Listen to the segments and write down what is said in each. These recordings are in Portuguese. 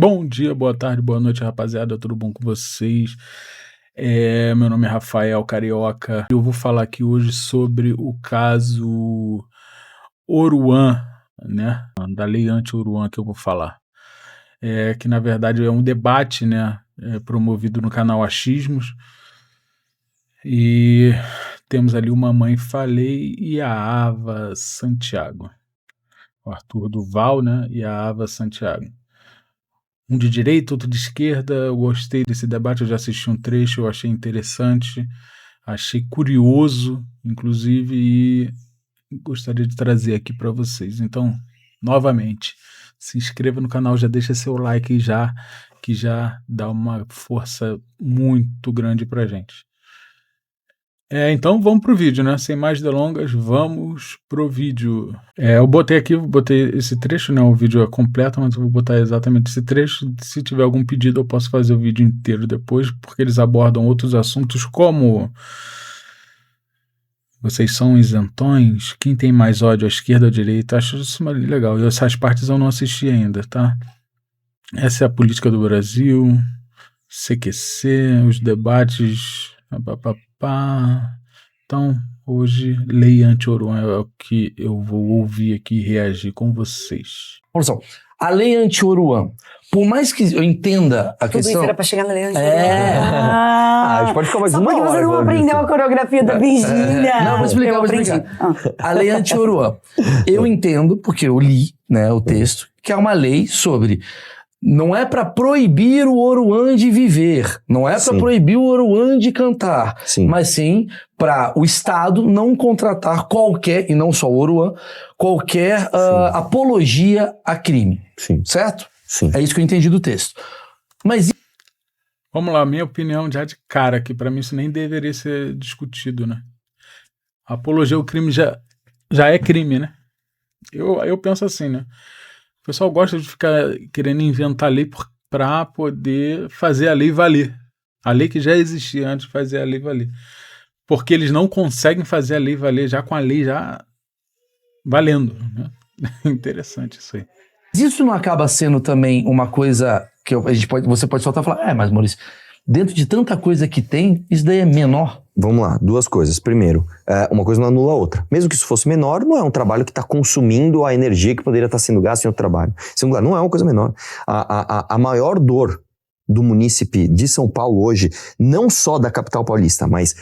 Bom dia, boa tarde, boa noite, rapaziada. Tudo bom com vocês? Meu nome é Rafael Carioca. Eu vou falar aqui hoje sobre o caso Oruan, né? Da lei anti-Oruan que eu vou falar. Que na verdade é um debate, né? Promovido no canal Achismos. E temos ali o Mamãe Falei e a Ava Santiago. O Arthur Duval, né? E a Ava Santiago. Um de direita, outro de esquerda. Eu gostei desse debate, eu já assisti um trecho, eu achei interessante, achei curioso, inclusive, e gostaria de trazer aqui para vocês. Então, novamente, se inscreva no canal, já deixa seu like já, que já dá uma força muito grande pra gente. Então vamos pro vídeo, né? Sem mais delongas, vamos pro vídeo. Eu botei esse trecho, né? O vídeo é completo, mas eu vou botar exatamente esse trecho. Se tiver algum pedido, eu posso fazer o vídeo inteiro depois, porque eles abordam outros assuntos como: vocês são isentões? Quem tem mais ódio, à esquerda ou à direita? Acho isso legal. E essas partes eu não assisti ainda, tá? Essa é a política do Brasil, CQC, os debates... Então, hoje, lei anti-Oruan é o que eu vou ouvir aqui e reagir com vocês. A lei anti-Oruan, por mais que eu entenda a questão... Tudo isso era pra chegar na lei anti-Oruan. A gente pode ficar mais só uma porque hora você não aprendeu a coreografia da Virgínia. Não, vou explicar. A lei anti-Oruan. Eu entendo, porque eu li, né, o texto, que é uma lei sobre... Não é para proibir o Oruan de viver, não é para proibir o Oruan de cantar, mas sim para o Estado não contratar qualquer, e não só o Oruan, qualquer apologia a crime, certo? Sim. É isso que eu entendi do texto. Mas... Vamos lá, minha opinião já de cara, que para mim isso nem deveria ser discutido, né? Apologia ao crime já é crime, né? Eu penso assim, né? O pessoal gosta de ficar querendo inventar lei para poder fazer a lei valer. A lei que já existia antes de fazer a lei valer. Porque eles não conseguem fazer a lei valer já com a lei já valendo. Né? Interessante isso aí. Isso não acaba sendo também uma coisa que você pode soltar e falar, mas Maurício, dentro de tanta coisa que tem, isso daí é menor? Vamos lá, duas coisas. Primeiro, uma coisa não anula a outra. Mesmo que isso fosse menor, não é um trabalho que está consumindo a energia que poderia estar sendo gasta em outro trabalho. Segundo lugar, não é uma coisa menor. A maior dor do munícipe de São Paulo hoje, não só da capital paulista, mas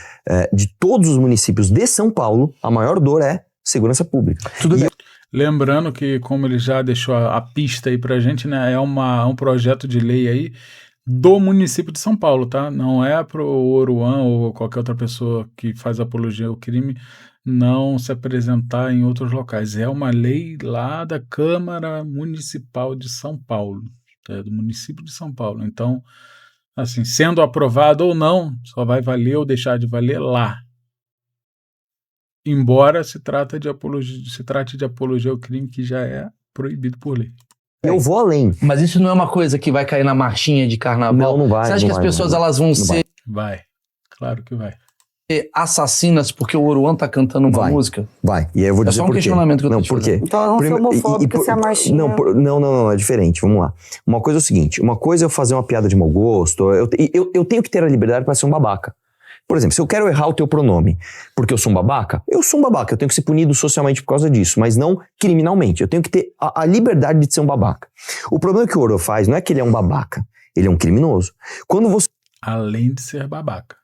de todos os municípios de São Paulo, a maior dor é segurança pública. Tudo bem. Lembrando que, como ele já deixou a pista aí pra gente, né, é um projeto de lei aí do município de São Paulo, tá? Não é pro Oruan ou qualquer outra pessoa que faz apologia ao crime não se apresentar em outros locais. É uma lei lá da Câmara Municipal de São Paulo, do município de São Paulo. Então, assim, sendo aprovado ou não, só vai valer ou deixar de valer lá. Embora se trate de apologia ao crime que já é proibido por lei. Eu vou além. Mas isso não é uma coisa que vai cair na marchinha de carnaval? Não vai. Você acha que as pessoas elas vão ser... Vai, claro que vai. Assassinas porque o Oruan tá cantando uma música? Vai, e aí eu vou dizer por quê. É só um questionamento que eu tô te fazendo. Então eu não sou homofóbica se a marchinha... Não, é diferente, vamos lá. Uma coisa é o seguinte, uma coisa é eu fazer uma piada de mau gosto, eu tenho que ter a liberdade para ser um babaca. Por exemplo, se eu quero errar o teu pronome porque eu sou um babaca, eu tenho que ser punido socialmente por causa disso, mas não criminalmente. Eu tenho que ter a liberdade de ser um babaca. O problema que o Oruan faz não é que ele é um babaca, ele é um criminoso. Quando você... Além de ser babaca.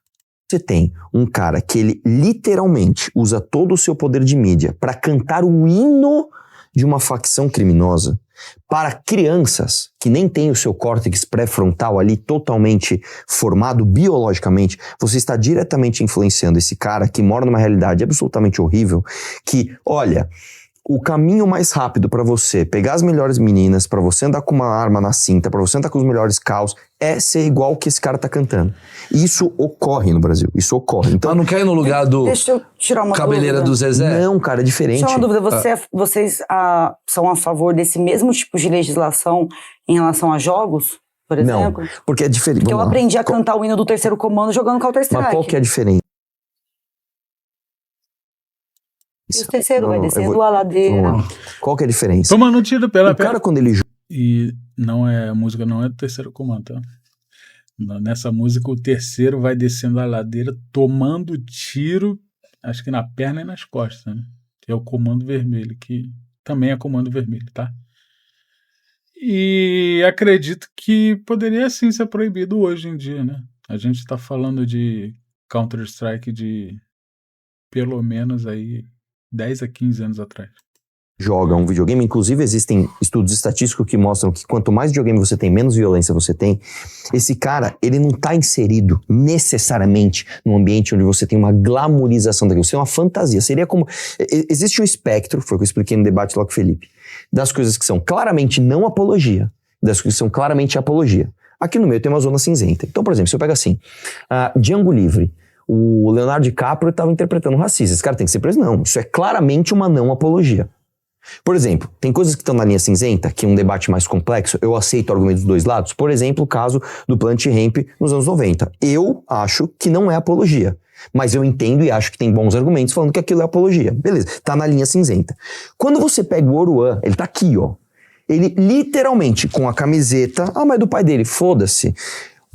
Você tem um cara que ele literalmente usa todo o seu poder de mídia para cantar o hino de uma facção criminosa para crianças que nem têm o seu córtex pré-frontal ali totalmente formado biologicamente, você está diretamente influenciando esse cara que mora numa realidade absolutamente horrível, que, olha, o caminho mais rápido para você pegar as melhores meninas, para você andar com uma arma na cinta, para você andar com os melhores carros, é ser igual o que esse cara tá cantando. Isso ocorre no Brasil, isso ocorre. Então, não quer ir no lugar do... Deixa eu tirar uma Cabeleira dúvida. do Zezé? Não, cara, é diferente. Só uma dúvida, vocês são a favor desse mesmo tipo de legislação em relação a jogos, por exemplo? Não, porque é diferente. Porque eu aprendi a cantar o hino do Terceiro Comando jogando Counter-Strike. Mas qual que é a diferença? E o terceiro vai descendo a ladeira. Qual que é a diferença? Tomando tiro pela... O cara, quando ele E a música não é do terceiro comando, tá? Nessa música o terceiro vai descendo a ladeira tomando tiro, acho que na perna e nas costas, né? Que é o comando vermelho, que também é comando vermelho, tá? E acredito que poderia sim ser proibido hoje em dia, né? A gente está falando de Counter-Strike de pelo menos aí 10 a 15 anos atrás. Joga um videogame, inclusive existem estudos estatísticos que mostram que quanto mais videogame você tem, menos violência você tem. Esse cara, ele não tá inserido necessariamente num ambiente onde você tem uma glamorização daquilo, você é uma fantasia, seria como... Existe um espectro, foi o que eu expliquei no debate lá com o Felipe, das coisas que são claramente não apologia, das coisas que são claramente apologia. Aqui no meio tem uma zona cinzenta. Então, por exemplo, se eu pego assim, Django Livre, o Leonardo DiCaprio estava interpretando um racista, esse cara tem que ser preso? Não, isso é claramente uma não apologia. Por exemplo, tem coisas que estão na linha cinzenta, que é um debate mais complexo, eu aceito argumentos dos dois lados. Por exemplo, o caso do Planet Hemp nos anos 90. Eu acho que não é apologia, mas eu entendo e acho que tem bons argumentos falando que aquilo é apologia. Beleza, tá na linha cinzenta. Quando você pega o Oruan, ele tá aqui, ó. Ele literalmente, com a camiseta, mas do pai dele, foda-se.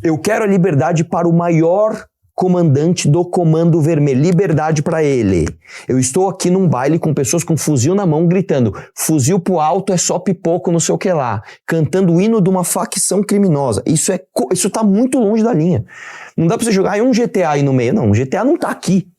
Eu quero a liberdade para o maior comandante do Comando Vermelho, liberdade pra ele. Eu estou aqui num baile com pessoas com fuzil na mão gritando, fuzil pro alto é só pipoco, não sei o que lá, cantando o hino de uma facção criminosa. Isso tá muito longe da linha. Não dá pra você jogar um GTA aí no meio, não, o GTA não tá aqui.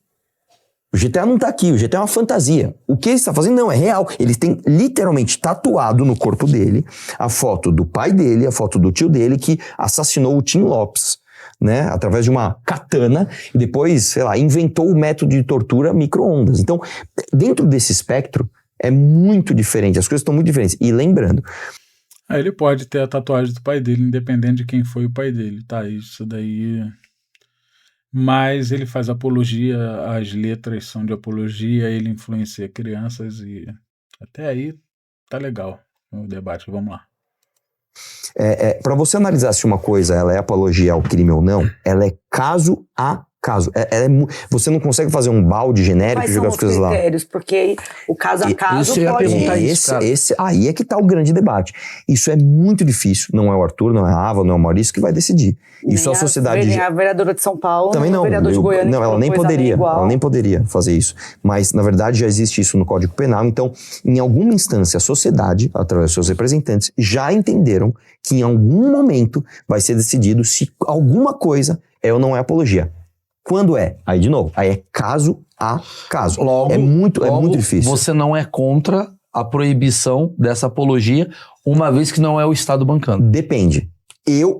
O GTA não tá aqui, o GTA é uma fantasia. O que ele está fazendo não, é real. Ele tem literalmente tatuado no corpo dele a foto do pai dele, a foto do tio dele que assassinou o Tim Lopes, né, através de uma katana, e depois, sei lá, inventou o método de tortura micro-ondas. Então, dentro desse espectro, é muito diferente, as coisas estão muito diferentes. E lembrando... Ele pode ter a tatuagem do pai dele, independente de quem foi o pai dele, tá? Isso daí... Mas ele faz apologia, as letras são de apologia, ele influencia crianças e até aí tá legal o debate, vamos lá. Para você analisar se uma coisa ela é apologia ao crime ou não, ela é caso a caso. Você não consegue fazer um balde genérico e jogar as coisas lá. Quais são os critérios? Porque o caso a caso pode... Aí é que tá o grande debate. Isso é muito difícil. Não é o Arthur, não é a Ava, não é o Maurício que vai decidir. Isso a sociedade... A vereadora de São Paulo, também não. O vereador de Goiânia... Não, ela nem poderia fazer isso. Mas, na verdade, já existe isso no Código Penal. Então, em alguma instância, a sociedade, através dos seus representantes, já entenderam que em algum momento vai ser decidido se alguma coisa é ou não é apologia. Quando é? Aí, de novo, aí é caso a caso. Logo, é muito difícil. Você não é contra a proibição dessa apologia, uma vez que não é o Estado bancando. Depende.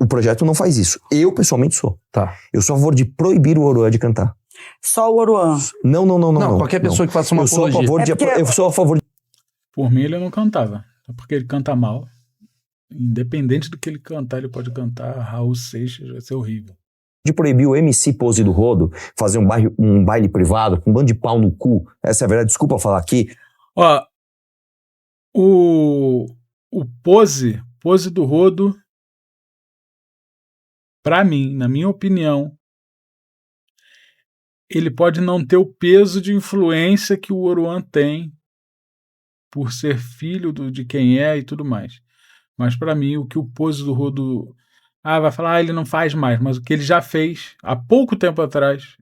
O projeto não faz isso. Eu, pessoalmente, sou. Tá. Eu sou a favor de proibir o Oruan de cantar. Só o Oruan? Não. Qualquer pessoa que faça uma apologia. Eu sou a favor de... Por mim, ele não cantava. É porque ele canta mal. Independente do que ele cantar, ele pode cantar Raul Seixas, vai ser horrível. De proibir o MC Pose do Rodo, fazer um baile privado, com um bando de pau no cu. Essa é a verdade, desculpa falar aqui. Ó, o Pose do Rodo, pra mim, na minha opinião, ele pode não ter o peso de influência que o Oruan tem por ser filho de quem é e tudo mais. Mas pra mim, o que o Pose do Rodo... vai falar, ele não faz mais, mas o que ele já fez há pouco tempo atrás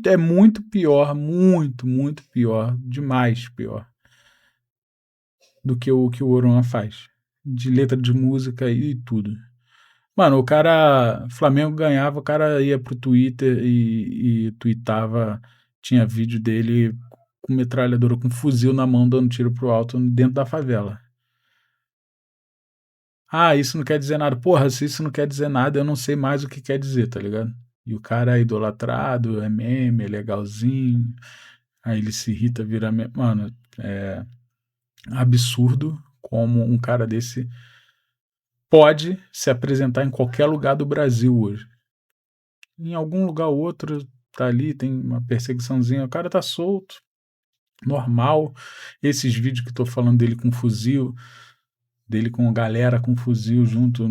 é muito pior, muito pior, demais pior do que o Oruan faz, de letra de música e tudo. Mano, o cara, Flamengo ganhava, o cara ia pro Twitter e tweetava, tinha vídeo dele com metralhadora, com fuzil na mão, dando tiro pro alto dentro da favela. Isso não quer dizer nada. Porra, se isso não quer dizer nada, eu não sei mais o que quer dizer, tá ligado? E o cara é idolatrado, é meme, é legalzinho. Aí ele se irrita, vira meme. Mano, é absurdo como um cara desse pode se apresentar em qualquer lugar do Brasil hoje. Em algum lugar ou outro, tá ali, tem uma perseguiçãozinha, o cara tá solto, normal. Esses vídeos que eu tô falando dele com fuzil... dele com a galera com fuzil junto,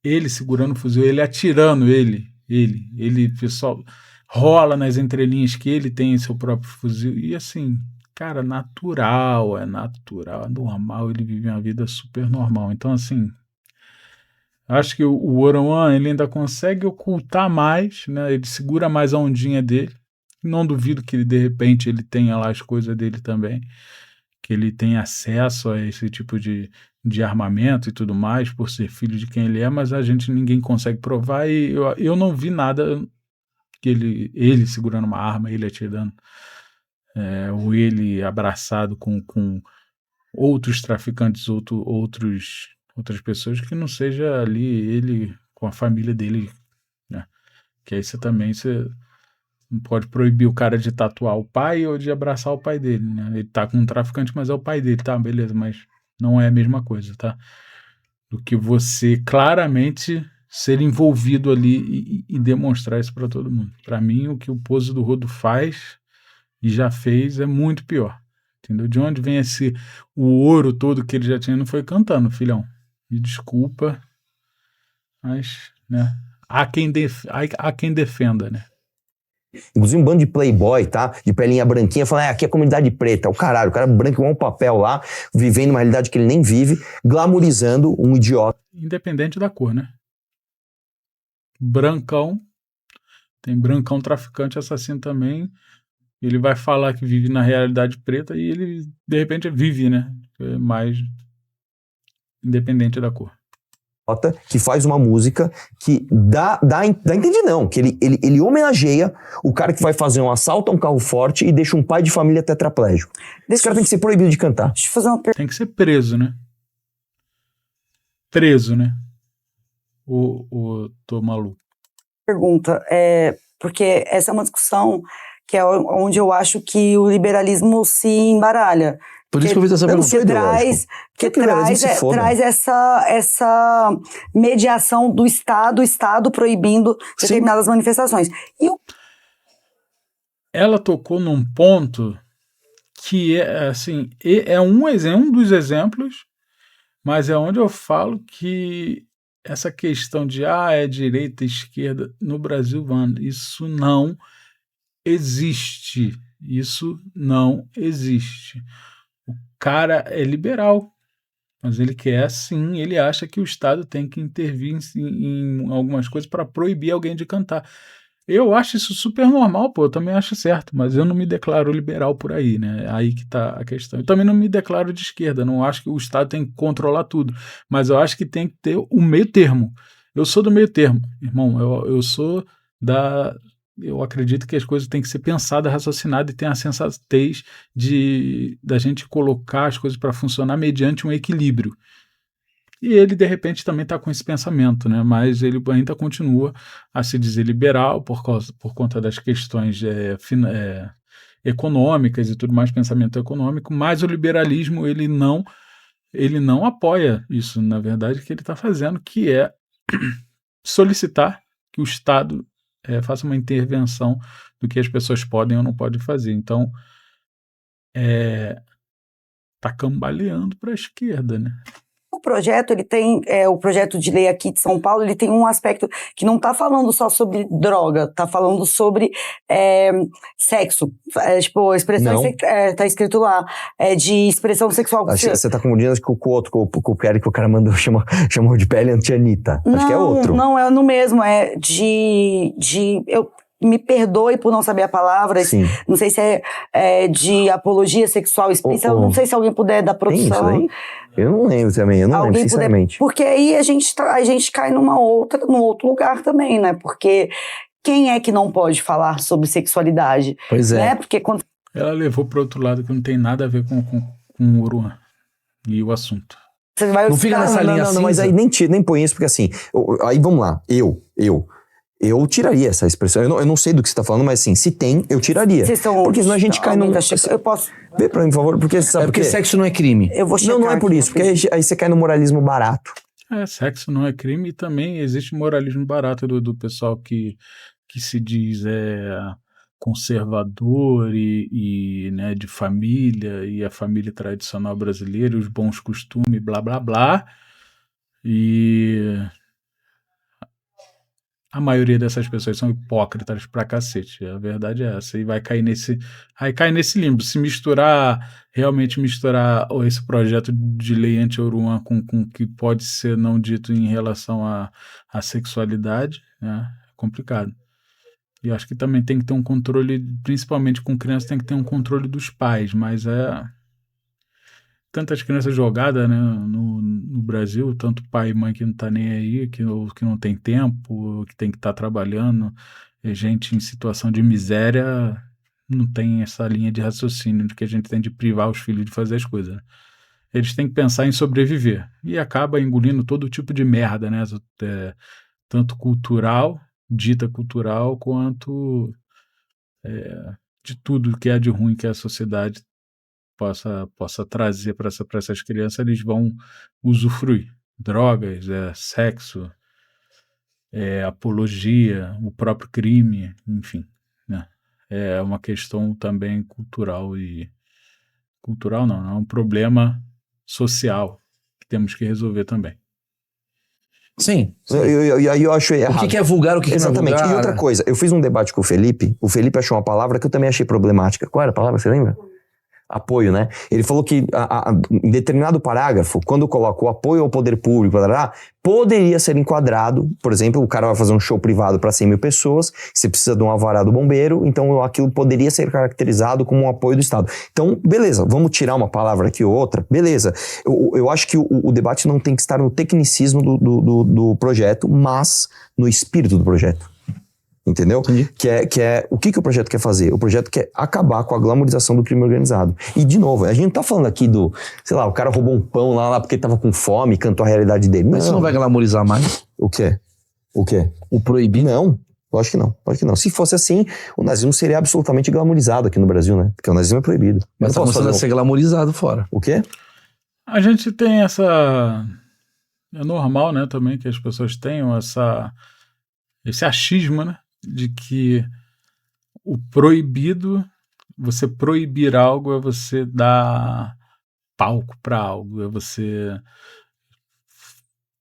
ele segurando o fuzil, ele atirando, ele, pessoal, rola nas entrelinhas que ele tem seu próprio fuzil, e assim, cara, natural, é normal, ele vive uma vida super normal. Então, assim, acho que o Oruan, ele ainda consegue ocultar mais, né? Ele segura mais a ondinha dele. Não duvido que ele, de repente, ele tenha lá as coisas dele também, que ele tenha acesso a esse tipo de armamento e tudo mais, por ser filho de quem ele é, mas ninguém consegue provar, e eu não vi nada que ele segurando uma arma, ele atirando, ou ele abraçado com outros traficantes, outras pessoas, que não seja ali ele com a família dele, né? Que aí você não pode proibir o cara de tatuar o pai ou de abraçar o pai dele, né? Ele tá com um traficante, mas é o pai dele, tá? Beleza, mas não é a mesma coisa, tá? Do que você claramente ser envolvido ali e demonstrar isso para todo mundo. Para mim, o que o Pose do Rodo faz e já fez é muito pior. Entendeu? De onde vem o ouro todo que ele já tinha? Não foi cantando, filhão. Me desculpa, mas, né? Há quem defenda, né? Inclusive um bando de playboy, tá? De pelinha branquinha, falando, aqui é a comunidade preta. O caralho, o cara branco igual um papel lá, vivendo uma realidade que ele nem vive, glamourizando um idiota. Independente da cor, né? Brancão, tem brancão traficante assassino também. Ele vai falar que vive na realidade preta e ele, de repente, vive, né? Mais independente da cor. Que faz uma música que dá a entender, não, que ele homenageia o cara que vai fazer um assalto a um carro forte e deixa um pai de família tetraplégico. Esse cara tem que ser proibido de cantar. Deixa eu fazer uma pergunta. Tem que ser preso, né? Preso, né? Tô maluco. Pergunta, porque essa é uma discussão que é onde eu acho que o liberalismo se embaralha. Por isso que eu fiz essa pergunta. Porque traz essa mediação do Estado proibindo determinadas manifestações. Ela tocou num ponto que é, assim, é um dos exemplos, mas é onde eu falo que essa questão de é direita, esquerda, no Brasil, mano, isso não existe. Isso não existe. O cara é liberal, mas ele quer sim, ele acha que o Estado tem que intervir em algumas coisas para proibir alguém de cantar. Eu acho isso super normal, pô, eu também acho certo, mas eu não me declaro liberal por aí, né? Aí que tá a questão. Eu também não me declaro de esquerda, não acho que o Estado tem que controlar tudo, mas eu acho que tem que ter o meio termo. Eu sou do meio termo, irmão, eu sou eu acredito que as coisas têm que ser pensadas, raciocinadas e tem a sensatez da gente colocar as coisas para funcionar mediante um equilíbrio. E ele, de repente, também está com esse pensamento, né? Mas ele ainda continua a se dizer liberal por conta das questões econômicas e tudo mais, pensamento econômico, mas o liberalismo ele não apoia isso, na verdade, que ele está fazendo, que é solicitar que o Estado faça uma intervenção do que as pessoas podem ou não podem fazer. Então, tá cambaleando para a esquerda, né? O projeto, ele tem, o projeto de lei aqui de São Paulo, ele tem um aspecto que não está falando só sobre droga, está falando sobre sexo. Tipo, a expressão, tá escrito lá, de expressão sexual. Você está confundindo com o outro, com o Pierre, que o cara chamou de pele antianita. Acho que é outro. Não, é no mesmo, me perdoe por não saber a palavra. Sim. Não sei se é de apologia sexual explícita. Não sei se alguém puder dar produção. Tem isso aí? Eu não lembro também, eu não lembro, sinceramente. Porque aí a gente cai num outro lugar também, né? Porque quem é que não pode falar sobre sexualidade? Pois é. Né? Porque quando... Ela levou para outro lado que não tem nada a ver com o Oruan e o assunto. Você vai não fica nessa linha cinza. Não, mas aí nem põe isso, porque assim, aí vamos lá, eu tiraria essa expressão. Eu não sei do que você está falando, mas assim, se tem, eu tiraria. Porque senão a gente cai num... Eu posso... Vê pra mim, por favor, porque... porque sexo não é crime. Eu vou checar. Não é por isso, porque aí você cai no moralismo barato. Sexo não é crime e também existe moralismo barato do pessoal que se diz conservador e né, de família, e a família tradicional brasileira, os bons costumes, blá, blá, blá. E... A maioria dessas pessoas são hipócritas pra cacete. A verdade é essa. E vai cair nesse limbo. Se realmente misturar esse projeto de lei anti-Oruan com o que pode ser não dito em relação à sexualidade, né? É complicado. E eu acho que também tem que ter um controle, principalmente com crianças, tem que ter um controle dos pais, mas tantas crianças jogadas, né, no Brasil, tanto pai e mãe que não tá nem aí, que não tem tempo, que tem que estar trabalhando, e gente em situação de miséria não tem essa linha de raciocínio de que a gente tem de privar os filhos de fazer as coisas, né? Eles têm que pensar em sobreviver e acaba engolindo todo tipo de merda, né, tanto cultural, dita cultural, quanto de tudo que é de ruim que a sociedade possa trazer para essas crianças, eles vão usufruir. Drogas, sexo, apologia, o próprio crime, enfim, né? É uma questão também cultural cultural não, é um problema social que temos que resolver também. Sim. Eu acho errado. O que é vulgar, o que não é vulgar. Exatamente. E outra coisa, eu fiz um debate com o Felipe achou uma palavra que eu também achei problemática. Qual era a palavra, você lembra? Apoio, né? Ele falou que em determinado parágrafo, quando coloca o apoio ao poder público, poderia ser enquadrado, por exemplo, o cara vai fazer um show privado para 100 mil pessoas, você precisa de um alvará do bombeiro, então aquilo poderia ser caracterizado como um apoio do Estado. Então, beleza, vamos tirar uma palavra aqui ou outra, beleza. Eu acho que o debate não tem que estar no tecnicismo do projeto, mas no espírito do projeto. Entendeu? Que é o que o projeto quer fazer? O projeto quer acabar com a glamorização do crime organizado. E, de novo, a gente não tá falando aqui sei lá, o cara roubou um pão lá porque tava com fome, cantou a realidade dele. Mas isso não vai glamorizar mais? O quê? O proibir? Não, lógico que não. Se fosse assim, o nazismo seria absolutamente glamorizado aqui no Brasil, né? Porque o nazismo é proibido. Mas tá começando a ser glamorizado fora. O quê? A gente tem essa... É normal, né, também, que as pessoas tenham esse achismo, né? De que o proibido, você proibir algo é você dar palco para algo, é você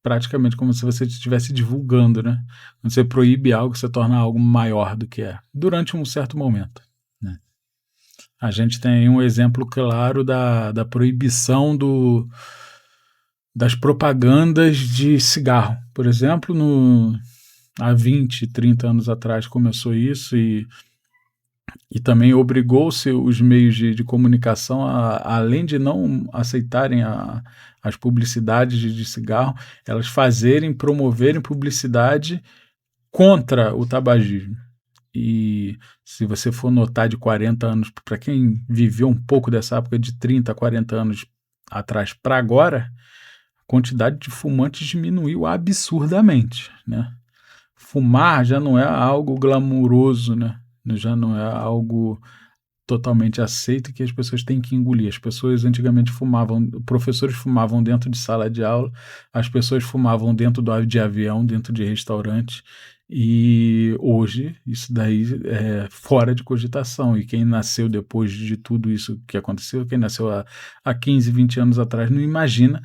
praticamente como se você estivesse divulgando, né? Quando você proíbe algo, você torna algo maior do que é, durante um certo momento, né? A gente tem um exemplo claro da proibição das propagandas de cigarro, por exemplo, há 20, 30 anos atrás começou isso e também obrigou-se os meios de comunicação, além de não aceitarem as publicidades de cigarro, elas promoverem publicidade contra o tabagismo. E se você for notar de 40 anos, para quem viveu um pouco dessa época de 30, 40 anos atrás para agora, a quantidade de fumantes diminuiu absurdamente, né? Fumar já não é algo glamuroso, né? Já não é algo totalmente aceito que as pessoas têm que engolir. As pessoas antigamente fumavam, professores fumavam dentro de sala de aula, as pessoas fumavam dentro de avião, dentro de restaurante, e hoje isso daí é fora de cogitação. E quem nasceu depois de tudo isso que aconteceu, quem nasceu há 15, 20 anos atrás, não imagina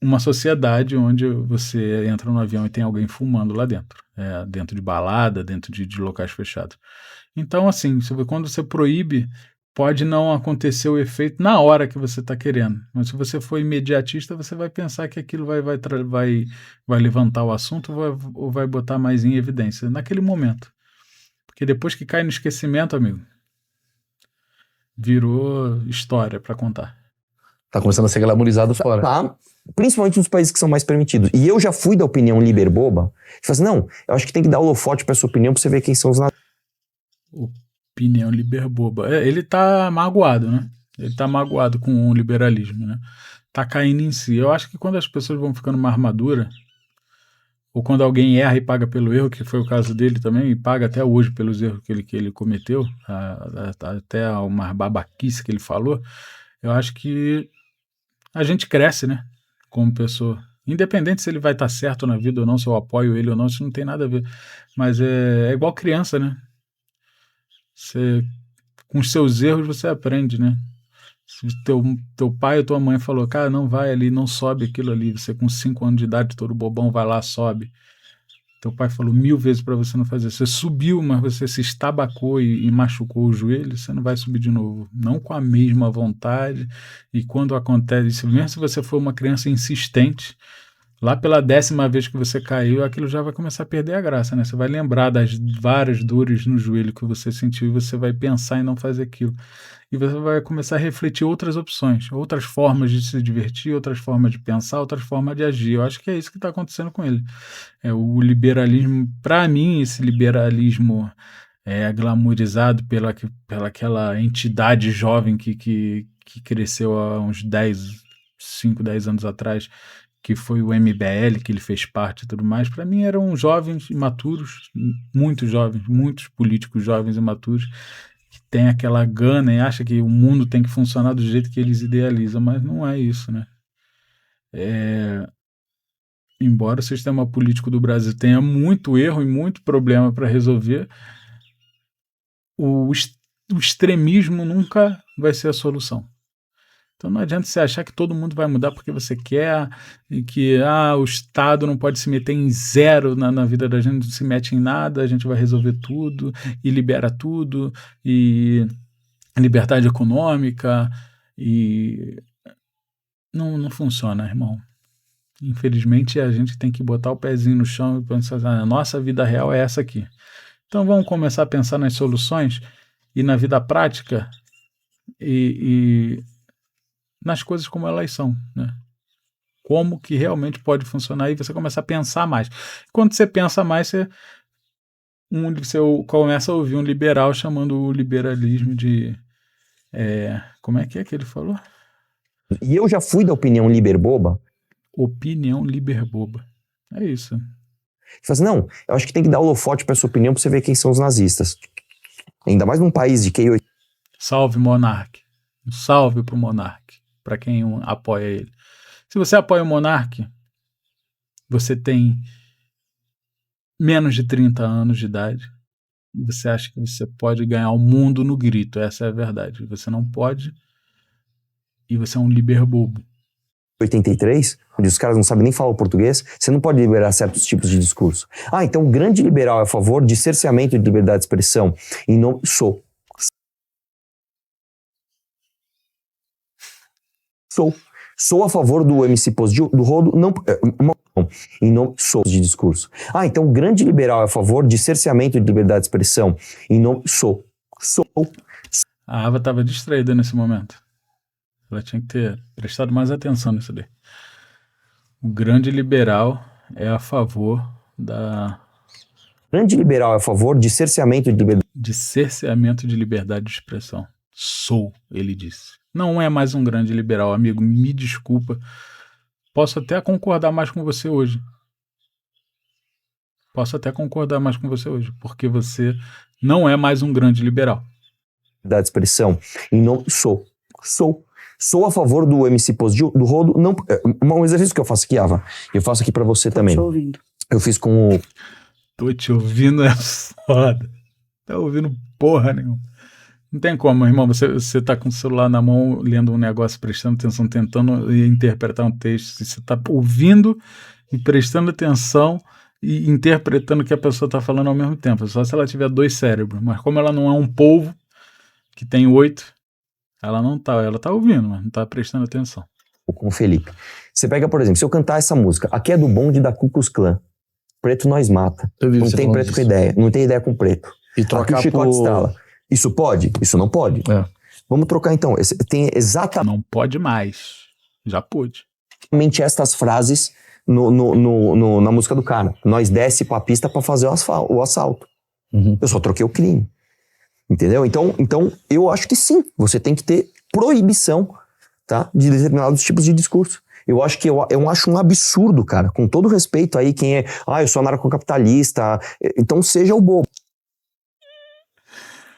uma sociedade onde você entra no avião e tem alguém fumando lá dentro, dentro de balada, dentro de locais fechados. Então, assim, quando você proíbe, pode não acontecer o efeito na hora que você está querendo, mas se você for imediatista, você vai pensar que aquilo vai levantar o assunto ou vai botar mais em evidência naquele momento. Porque depois que cai no esquecimento, amigo, virou história para contar. Tá começando a ser glamorizado fora. Tá. Principalmente nos países que são mais permitidos. E eu já fui da opinião liberboba. Eu falei assim, não, eu acho que tem que dar holofote pra essa opinião pra você ver quem são os nazistas. Opinião liberboba. Ele tá magoado, né? Ele tá magoado com o liberalismo, né? Tá caindo em si. Eu acho que quando as pessoas vão ficando mais maduras, ou quando alguém erra e paga pelo erro, que foi o caso dele também, e paga até hoje pelos erros que ele cometeu, até uma babaquice que ele falou, eu acho que a gente cresce, né? Como pessoa. Independente se ele vai estar certo na vida ou não, se eu apoio ele ou não, isso não tem nada a ver. Mas é igual criança, né? Com os seus erros você aprende, né? Se teu pai ou tua mãe falou, cara, não vai ali, não sobe aquilo ali. Você com 5 anos de idade, todo bobão, vai lá, sobe. Teu pai falou 1000 vezes para você não fazer. Você subiu, mas você se estabacou e machucou o joelho, você não vai subir de novo. Não com a mesma vontade. E quando acontece, mesmo se você for uma criança insistente, lá pela 10ª vez que você caiu, aquilo já vai começar a perder a graça, né? Você vai lembrar das várias dores no joelho que você sentiu e você vai pensar em não fazer aquilo. E você vai começar a refletir outras opções, outras formas de se divertir, outras formas de pensar, outras formas de agir. Eu acho que é isso que está acontecendo com ele. O liberalismo, para mim, esse liberalismo glamourizado pela aquela entidade jovem que cresceu há uns 5, 10 anos atrás, que foi o MBL, que ele fez parte e tudo mais, para mim eram jovens imaturos, muitos jovens, muitos políticos jovens imaturos, que têm aquela gana e acham que o mundo tem que funcionar do jeito que eles idealizam, mas não é isso, né? Embora o sistema político do Brasil tenha muito erro e muito problema para resolver, o extremismo nunca vai ser a solução. Então não adianta você achar que todo mundo vai mudar porque você quer e que o Estado não pode se meter em zero na vida da gente, não se mete em nada, a gente vai resolver tudo e libera tudo e liberdade econômica e não funciona, irmão. Infelizmente a gente tem que botar o pezinho no chão e pensar, a nossa vida real é essa aqui. Então vamos começar a pensar nas soluções e na vida prática e nas coisas como elas são, né? Como que realmente pode funcionar e você começa a pensar mais. Quando você pensa mais, você começa a ouvir um liberal chamando o liberalismo de... como é que ele falou? E eu já fui da opinião liberboba. Opinião liberboba. É isso. Fala assim, não, eu acho que tem que dar holofote pra essa opinião pra você ver quem são os nazistas. Ainda mais num país de que... Salve, Monark. Um salve pro Monark. Para quem apoia ele. Se você apoia o Monark, você tem menos de 30 anos de idade e você acha que você pode ganhar o mundo no grito. Essa é a verdade. Você não pode e você é um liberbobo. 83, onde os caras não sabem nem falar o português, você não pode liberar certos tipos de discurso. Então o grande liberal é a favor de cerceamento de liberdade de expressão. E não Sou a favor do MC Positivo, do Rodo, não, e não sou de discurso. Então o grande liberal é a favor de cerceamento de liberdade de expressão, e não sou. A Ava estava distraída nesse momento. Ela tinha que ter prestado mais atenção nisso daí. O grande liberal é a favor grande liberal é a favor de cerceamento de liberdade. De cerceamento de liberdade de expressão. Sou, ele disse. Não é mais um grande liberal, amigo. Me desculpa. Posso até concordar mais com você hoje. Porque você não é mais um grande liberal. Da expressão. E não sou. Sou a favor do MC Positivo, do Rodo. Não, um exercício que eu faço aqui, Ava. Eu faço aqui pra você também. Tô te ouvindo. Eu fiz com o... Tô te ouvindo é foda. Tá ouvindo porra nenhuma. Não tem como, irmão, você tá com o celular na mão, lendo um negócio, prestando atenção, tentando interpretar um texto, você tá ouvindo e prestando atenção e interpretando o que a pessoa tá falando ao mesmo tempo, só se ela tiver 2 cérebros, mas como ela não é um polvo, que tem 8, ela tá ouvindo, mas não tá prestando atenção. Com o Felipe. Você pega, por exemplo, se eu cantar essa música, aqui é do bonde da Ku Klux Klan, preto nós mata, não tem preto disso. Com ideia, não tem ideia com preto. E trocar aqui o chicote estala. Isso pode? Isso não pode? Vamos trocar então. Tem exatamente... Não pode mais. Já pôde. Exatamente estas frases na música do cara. Nós desce pra pista pra fazer o assalto. Uhum. Eu só troquei o crime. Entendeu? Então eu acho que sim. Você tem que ter proibição, tá? De determinados tipos de discurso. Eu acho que eu acho um absurdo, cara. Com todo respeito aí, quem é... eu sou anarcocapitalista. Então seja o bobo.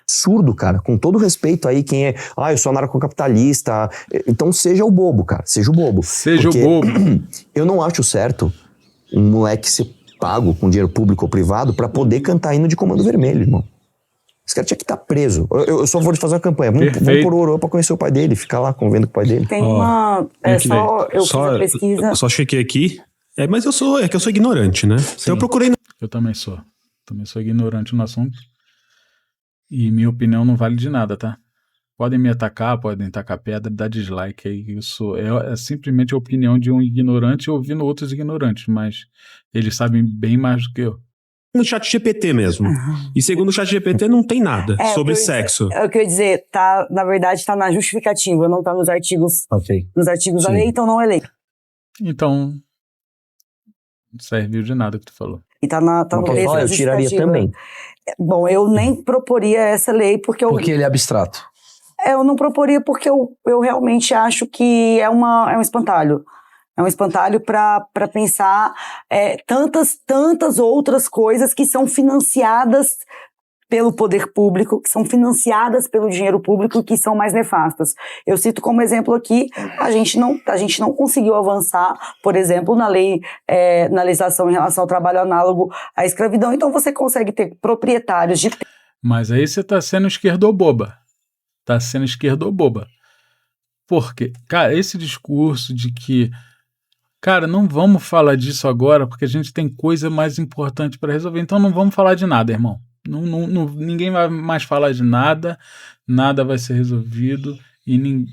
Absurdo, cara. Com todo respeito aí, quem é... eu sou anarcocapitalista. Então seja o bobo, cara. Seja o bobo. Seja o bobo. Eu não acho certo um moleque ser pago com dinheiro público ou privado pra poder cantar hino de Comando Vermelho, irmão. Esse cara tinha que estar preso. Eu só vou fazer uma campanha. Vamos por Orô pra conhecer o pai dele, ficar lá convivendo com o pai dele. Tem uma... Eu fiz a pesquisa... Eu só chequei aqui. Mas eu sou ignorante, né? Então eu procurei... Eu também sou. Também sou ignorante no assunto. E minha opinião não vale de nada, tá? Podem me atacar, podem tacar pedra, dar dislike aí. Isso é simplesmente a opinião de um ignorante ouvindo outros ignorantes, mas eles sabem bem mais do que eu. No chat GPT mesmo. E segundo o chat GPT não tem nada sobre sexo. É o que eu ia dizer, na verdade tá na justificativa, não tá nos artigos. Ok. Nos artigos da Sim. lei, então não é lei. Então, não serviu de nada o que tu falou. E tá no texto da Eu tiraria justificativa. também. Bom, eu nem proporia essa lei porque Porque ele é abstrato. eu não proporia porque eu realmente acho que é um espantalho. É um espantalho para pensar tantas outras coisas que são financiadas pelo poder público, que são financiadas pelo dinheiro público e que são mais nefastas. Eu cito como exemplo aqui, a gente não conseguiu avançar, por exemplo, na legislação em relação ao trabalho análogo à escravidão, então você consegue ter proprietários de... Mas aí você tá sendo esquerdoboba. Tá sendo esquerdoboba. Por quê? Cara, esse discurso de que cara, não vamos falar disso agora porque a gente tem coisa mais importante para resolver. Então não vamos falar de nada, irmão. Ninguém vai mais falar de nada, nada vai ser resolvido e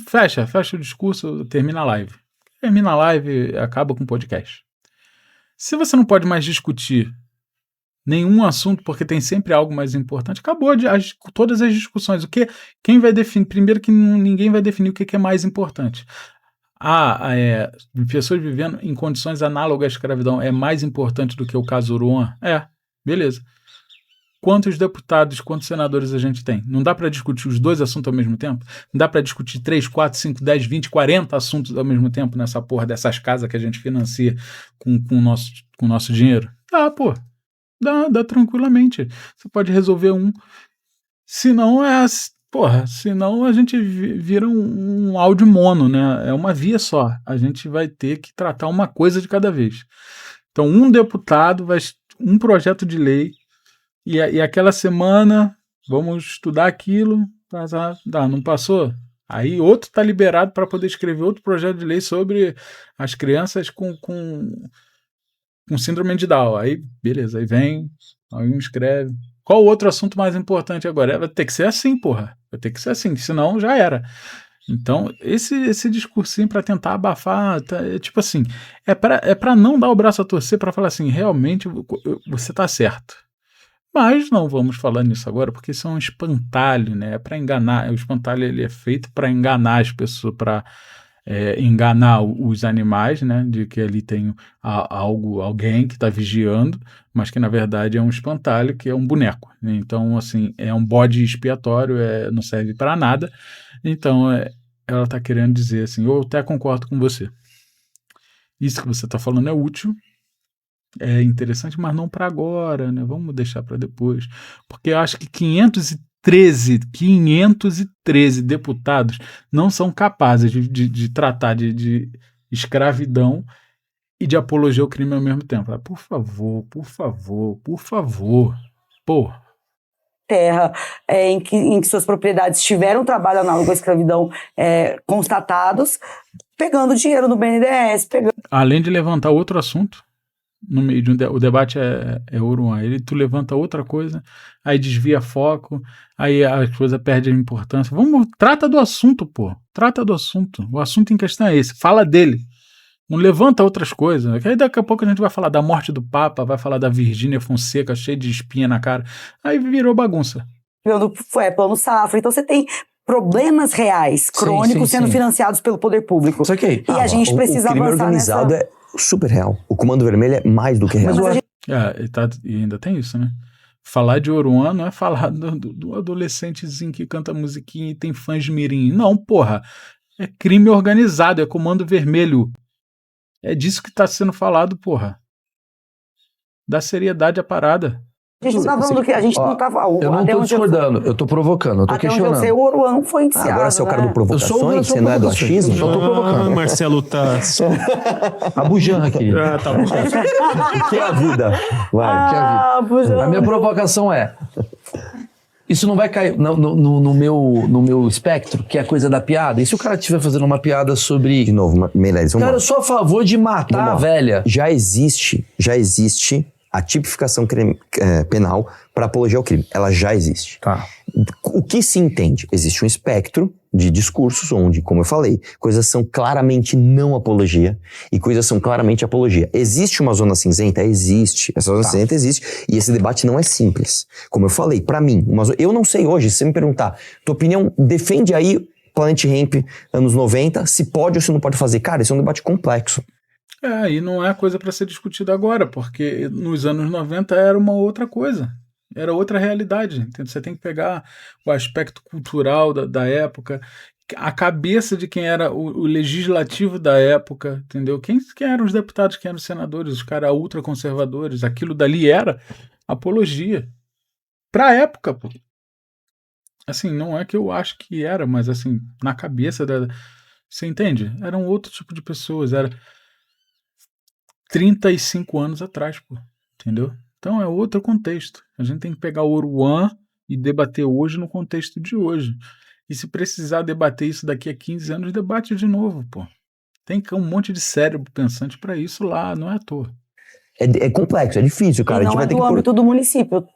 fecha o discurso, termina a live. Termina a live, acaba com o podcast. Se você não pode mais discutir nenhum assunto porque tem sempre algo mais importante, acabou todas as discussões. Quem vai definir? Primeiro que ninguém vai definir o que é mais importante. Pessoas vivendo em condições análogas à escravidão é mais importante do que o caso Uruan? Beleza. Quantos deputados, quantos senadores a gente tem? Não dá para discutir os dois assuntos ao mesmo tempo? Não dá para discutir 3, 4, 5, 10, 20, 40 assuntos ao mesmo tempo nessa porra dessas casas que a gente financia com o nosso dinheiro? Dá tranquilamente. Você pode resolver um. Senão a gente vira um áudio mono, né? É uma via só. A gente vai ter que tratar uma coisa de cada vez. Então, um deputado um projeto de lei e aquela semana vamos estudar aquilo, não passou? Aí outro está liberado para poder escrever outro projeto de lei sobre as crianças com síndrome de Down. Aí, beleza, aí vem, alguém escreve. Qual o outro assunto mais importante agora? Vai ter que ser assim, porra. Vai ter que ser assim, senão já era. Então, esse discursinho para tentar abafar, tipo assim, é para não dar o braço a torcer, para falar assim, realmente você tá certo. Mas não vamos falar nisso agora, porque isso é um espantalho, né? É para enganar. O espantalho ele é feito para enganar as pessoas, para enganar os animais, né? De que ali tem alguém que está vigiando, mas que na verdade é um espantalho, que é um boneco. Então, assim, é um bode expiatório, não serve para nada. Então, ela está querendo dizer assim, eu até concordo com você. Isso que você está falando é útil, é interessante, mas não para agora, né? Vamos deixar para depois. Porque eu acho que 513 deputados não são capazes de tratar de escravidão e de apologia ao crime ao mesmo tempo. Por favor. Pô. Terra em que suas propriedades tiveram trabalho análogo à escravidão constatados, pegando dinheiro no BNDES. Além de levantar outro assunto, no meio de o debate é Uruan, tu levanta outra coisa, aí desvia foco, aí a coisa perde a importância. Trata do assunto, pô. Trata do assunto. O assunto em questão é esse. Fala dele. Não levanta outras coisas. Aí daqui a pouco a gente vai falar da morte do Papa, vai falar da Virgínia Fonseca cheia de espinha na cara. Aí virou bagunça. Plano Safra. Então você tem problemas reais, crônicos, sendo financiados pelo poder público. Isso aqui. E a gente precisa o crime avançar organizado é super real. O Comando Vermelho é mais do que real. E ainda tem isso, né? Falar de Oruan não é falar do adolescentezinho que canta musiquinha e tem fãs de mirim. Não, porra. É crime organizado, é Comando Vermelho. É disso que tá sendo falado, porra. Dá seriedade à parada. A gente não tá falando que a gente não tá falando. Eu não tô discordando, eu tô provocando, eu tô questionando. Onde eu sei, o Oruan não foi indiciado. Agora você é o cara do Eu provocações, sou você não é do achismo? Só tô provocando. Marcelo tá... A bujanra aqui. tá bom. Que é a vida? Vai. A minha provocação é... Isso não vai cair no meu espectro, que é a coisa da piada? E se o cara estiver fazendo uma piada sobre... De novo, Meirelles, vamos Cara, lá. eu sou a favor de matar a velha. Já existe a tipificação penal para apologia ao crime. Ela já existe. Tá. O que se entende? Existe um espectro de discursos onde, como eu falei, coisas são claramente não apologia e coisas são claramente apologia. Existe uma zona cinzenta? Existe. Essa zona cinzenta existe e esse debate não é simples. Como eu falei, pra mim, eu não sei hoje, se você me perguntar, tua opinião, defende aí Planet Hemp, anos 90, se pode ou se não pode fazer. Cara, esse é um debate complexo. E não é coisa para ser discutida agora, porque nos anos 90 era uma outra coisa. Era outra realidade. Você tem que pegar o aspecto cultural da época, a cabeça de quem era o legislativo da época, entendeu? Quem eram os deputados, quem eram os senadores, os caras ultraconservadores. Aquilo dali era apologia. Pra época, pô. Assim, não é que eu acho que era, mas assim, na cabeça da... Você entende? Era um outro tipo de pessoas, era 35 anos atrás, pô. Entendeu? Então é outro contexto. A gente tem que pegar o Oruan e debater hoje no contexto de hoje. E se precisar debater isso daqui a 15 anos, debate de novo, pô. Tem um monte de cérebro pensante pra isso lá, não é à toa. É complexo, é difícil, cara. E não a gente vai é ter do que âmbito do município.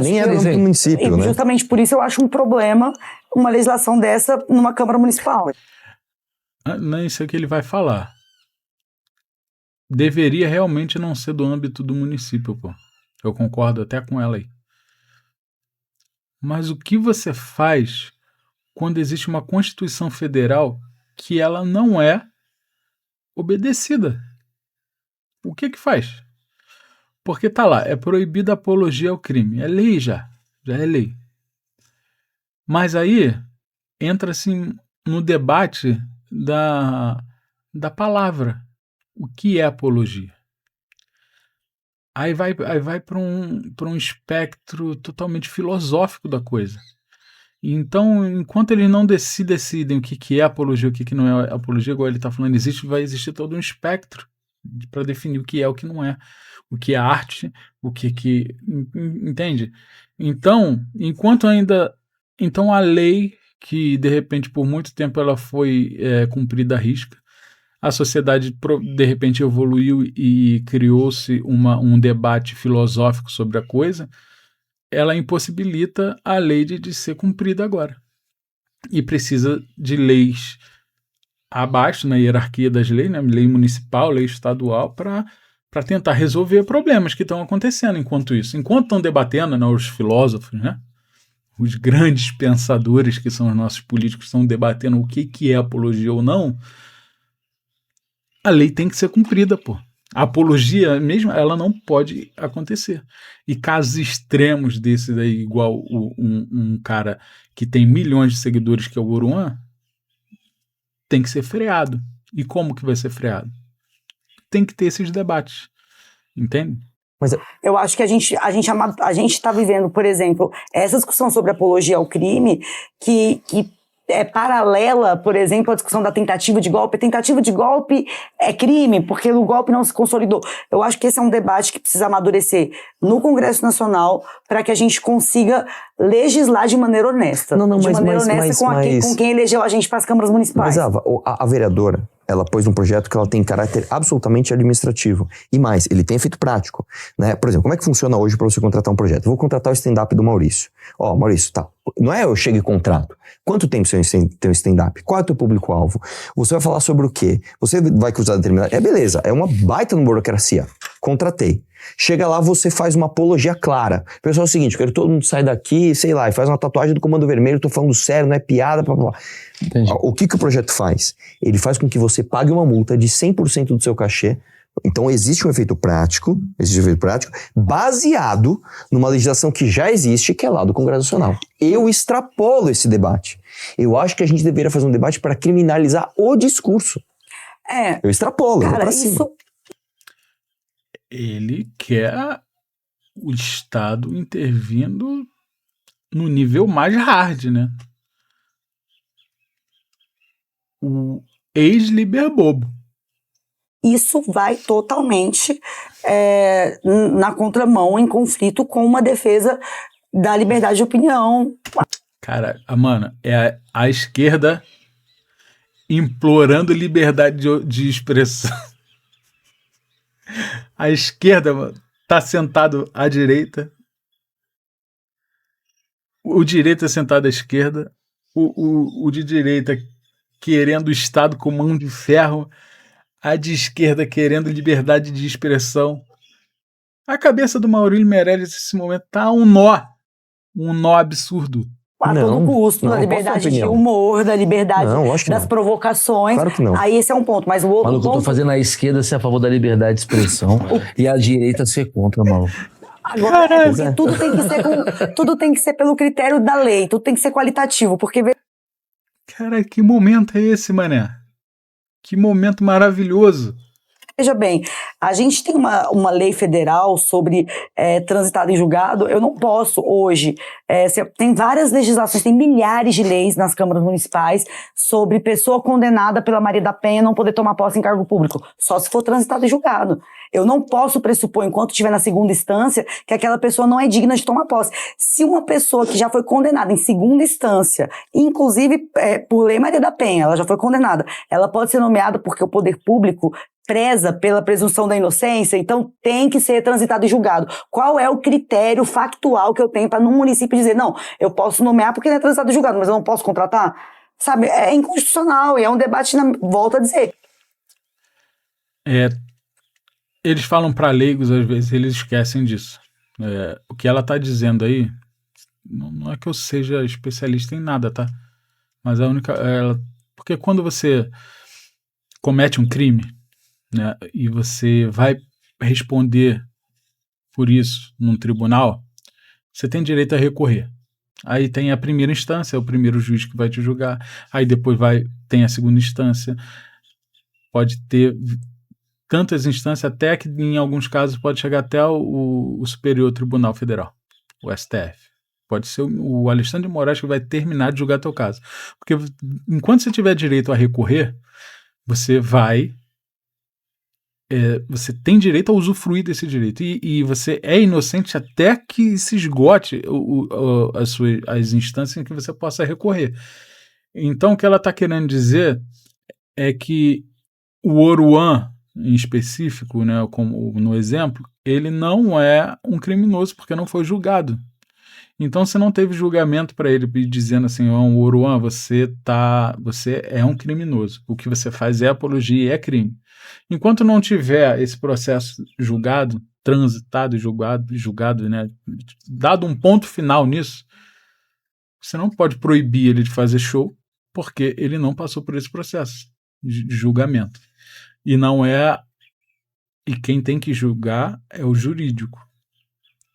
Nem é do âmbito do município, e né? justamente por isso eu acho um problema uma legislação dessa numa Câmara Municipal. Nem sei o que ele vai falar. Deveria realmente não ser do âmbito do município, pô. Eu concordo até com ela aí. Mas o que você faz quando existe uma Constituição Federal que ela não é obedecida? O que faz? Porque tá lá, é proibida a apologia ao crime. É lei já é lei. Mas aí entra assim no debate da palavra. O que é apologia? Aí vai para um espectro totalmente filosófico da coisa. Então, enquanto eles não se decidem o que é apologia, o que não é apologia, igual ele está falando, vai existir todo um espectro para definir o que é, o que não é, o que é arte, o que entende? Então, então a lei que de repente por muito tempo ela foi cumprida à risca, a sociedade de repente evoluiu e criou-se um debate filosófico sobre a coisa, ela impossibilita a lei de ser cumprida agora. E precisa de leis abaixo, na hierarquia das leis, né? Lei municipal, lei estadual, para tentar resolver problemas que estão acontecendo enquanto isso. Enquanto estão debatendo, né, os filósofos, né? Os grandes pensadores que são os nossos políticos estão debatendo o que é apologia ou não, a lei tem que ser cumprida, pô. A apologia mesmo, ela não pode acontecer. E casos extremos desses aí, igual um cara que tem milhões de seguidores, que é o Oruan, tem que ser freado. E como que vai ser freado? Tem que ter esses debates. Entende? Mas eu acho que a gente está vivendo, por exemplo, essa discussão sobre apologia ao crime, que é paralela, por exemplo, à discussão da tentativa de golpe. Tentativa de golpe é crime, porque o golpe não se consolidou. Eu acho que esse é um debate que precisa amadurecer no Congresso Nacional para que a gente consiga legislar de maneira honesta. Com quem elegeu a gente para as câmaras municipais. Mas, a vereadora, ela pôs um projeto que ela tem caráter absolutamente administrativo. E mais, ele tem efeito prático, né? Por exemplo, como é que funciona hoje para você contratar um projeto? Eu vou contratar o stand-up do Maurício. Maurício, tá. Não é eu chego e contrato. Quanto tempo você tem o stand-up? Qual é o teu público-alvo? Você vai falar sobre o quê? Você vai cruzar determinado... Beleza, é uma baita burocracia. Contratei. Chega lá, você faz uma apologia clara. Pessoal, é o seguinte, eu quero que todo mundo saia daqui, sei lá, e faz uma tatuagem do Comando Vermelho, tô falando sério, não é piada, blá, blá. O que o projeto faz? Ele faz com que você pague uma multa de 100% do seu cachê. Então existe um efeito prático, baseado numa legislação que já existe, que é lá do Congresso Nacional. Eu extrapolo esse debate. Eu acho que a gente deveria fazer um debate para criminalizar o discurso. Eu extrapolo, eu vou pra cima. Ele quer o Estado intervindo no nível mais hard, né? O ex-liberbobo. Isso vai totalmente na contramão, em conflito com uma defesa da liberdade de opinião. Cara, mano, é a esquerda implorando liberdade de expressão. A esquerda, mano, tá sentado à direita, o direito é sentado à esquerda, o de direita querendo o Estado com mão de ferro, a de esquerda querendo liberdade de expressão. A cabeça do Maurílio Meirelles nesse momento tá um nó absurdo. A todo custo, da não, liberdade de humor, da liberdade das não. provocações. Claro que não. Aí esse é um ponto, mas o outro Maluco, eu tô ponto... fazendo a esquerda ser a favor da liberdade de expressão e a direita ser contra, maluco. Agora, porque tudo tem que ser pelo critério da lei, tudo tem que ser qualitativo, porque... Cara, que momento é esse, mané? Que momento maravilhoso. Veja bem, a gente tem uma lei federal sobre transitado em julgado. Eu não posso hoje, tem várias legislações, tem milhares de leis nas câmaras municipais sobre pessoa condenada pela Maria da Penha não poder tomar posse em cargo público, só se for transitado em julgado. Eu não posso pressupor, enquanto estiver na segunda instância, que aquela pessoa não é digna de tomar posse. Se uma pessoa que já foi condenada em segunda instância, inclusive por lei Maria da Penha, ela já foi condenada, ela pode ser nomeada porque o poder público preza pela presunção da inocência, então tem que ser transitado e julgado. Qual é o critério factual que eu tenho para num município dizer, não, eu posso nomear porque ele é transitado e julgado, mas eu não posso contratar? Sabe, é inconstitucional e é um debate, volto a dizer. Eles falam para leigos, às vezes, eles esquecem disso. O que ela tá dizendo aí, não é que eu seja especialista em nada, tá? Mas a única... porque quando você comete um crime, né, e você vai responder por isso num tribunal, você tem direito a recorrer. Aí tem a primeira instância, é o primeiro juiz que vai te julgar. Aí depois tem a segunda instância. Pode ter tantas instâncias, até que em alguns casos pode chegar até o Superior Tribunal Federal, o STF. Pode ser o Alexandre de Moraes que vai terminar de julgar teu caso. Porque enquanto você tiver direito a recorrer, você você tem direito a usufruir desse direito. E você é inocente até que se esgote as instâncias em que você possa recorrer. Então, o que ela está querendo dizer é que o Oruan, em específico, né, como no exemplo, ele não é um criminoso porque não foi julgado. Então, você não teve julgamento para ele dizendo assim, Oruan, você é um criminoso. O que você faz é apologia e é crime. Enquanto não tiver esse processo julgado, transitado e julgado, né, dado um ponto final nisso, você não pode proibir ele de fazer show porque ele não passou por esse processo de julgamento. E quem tem que julgar é o jurídico.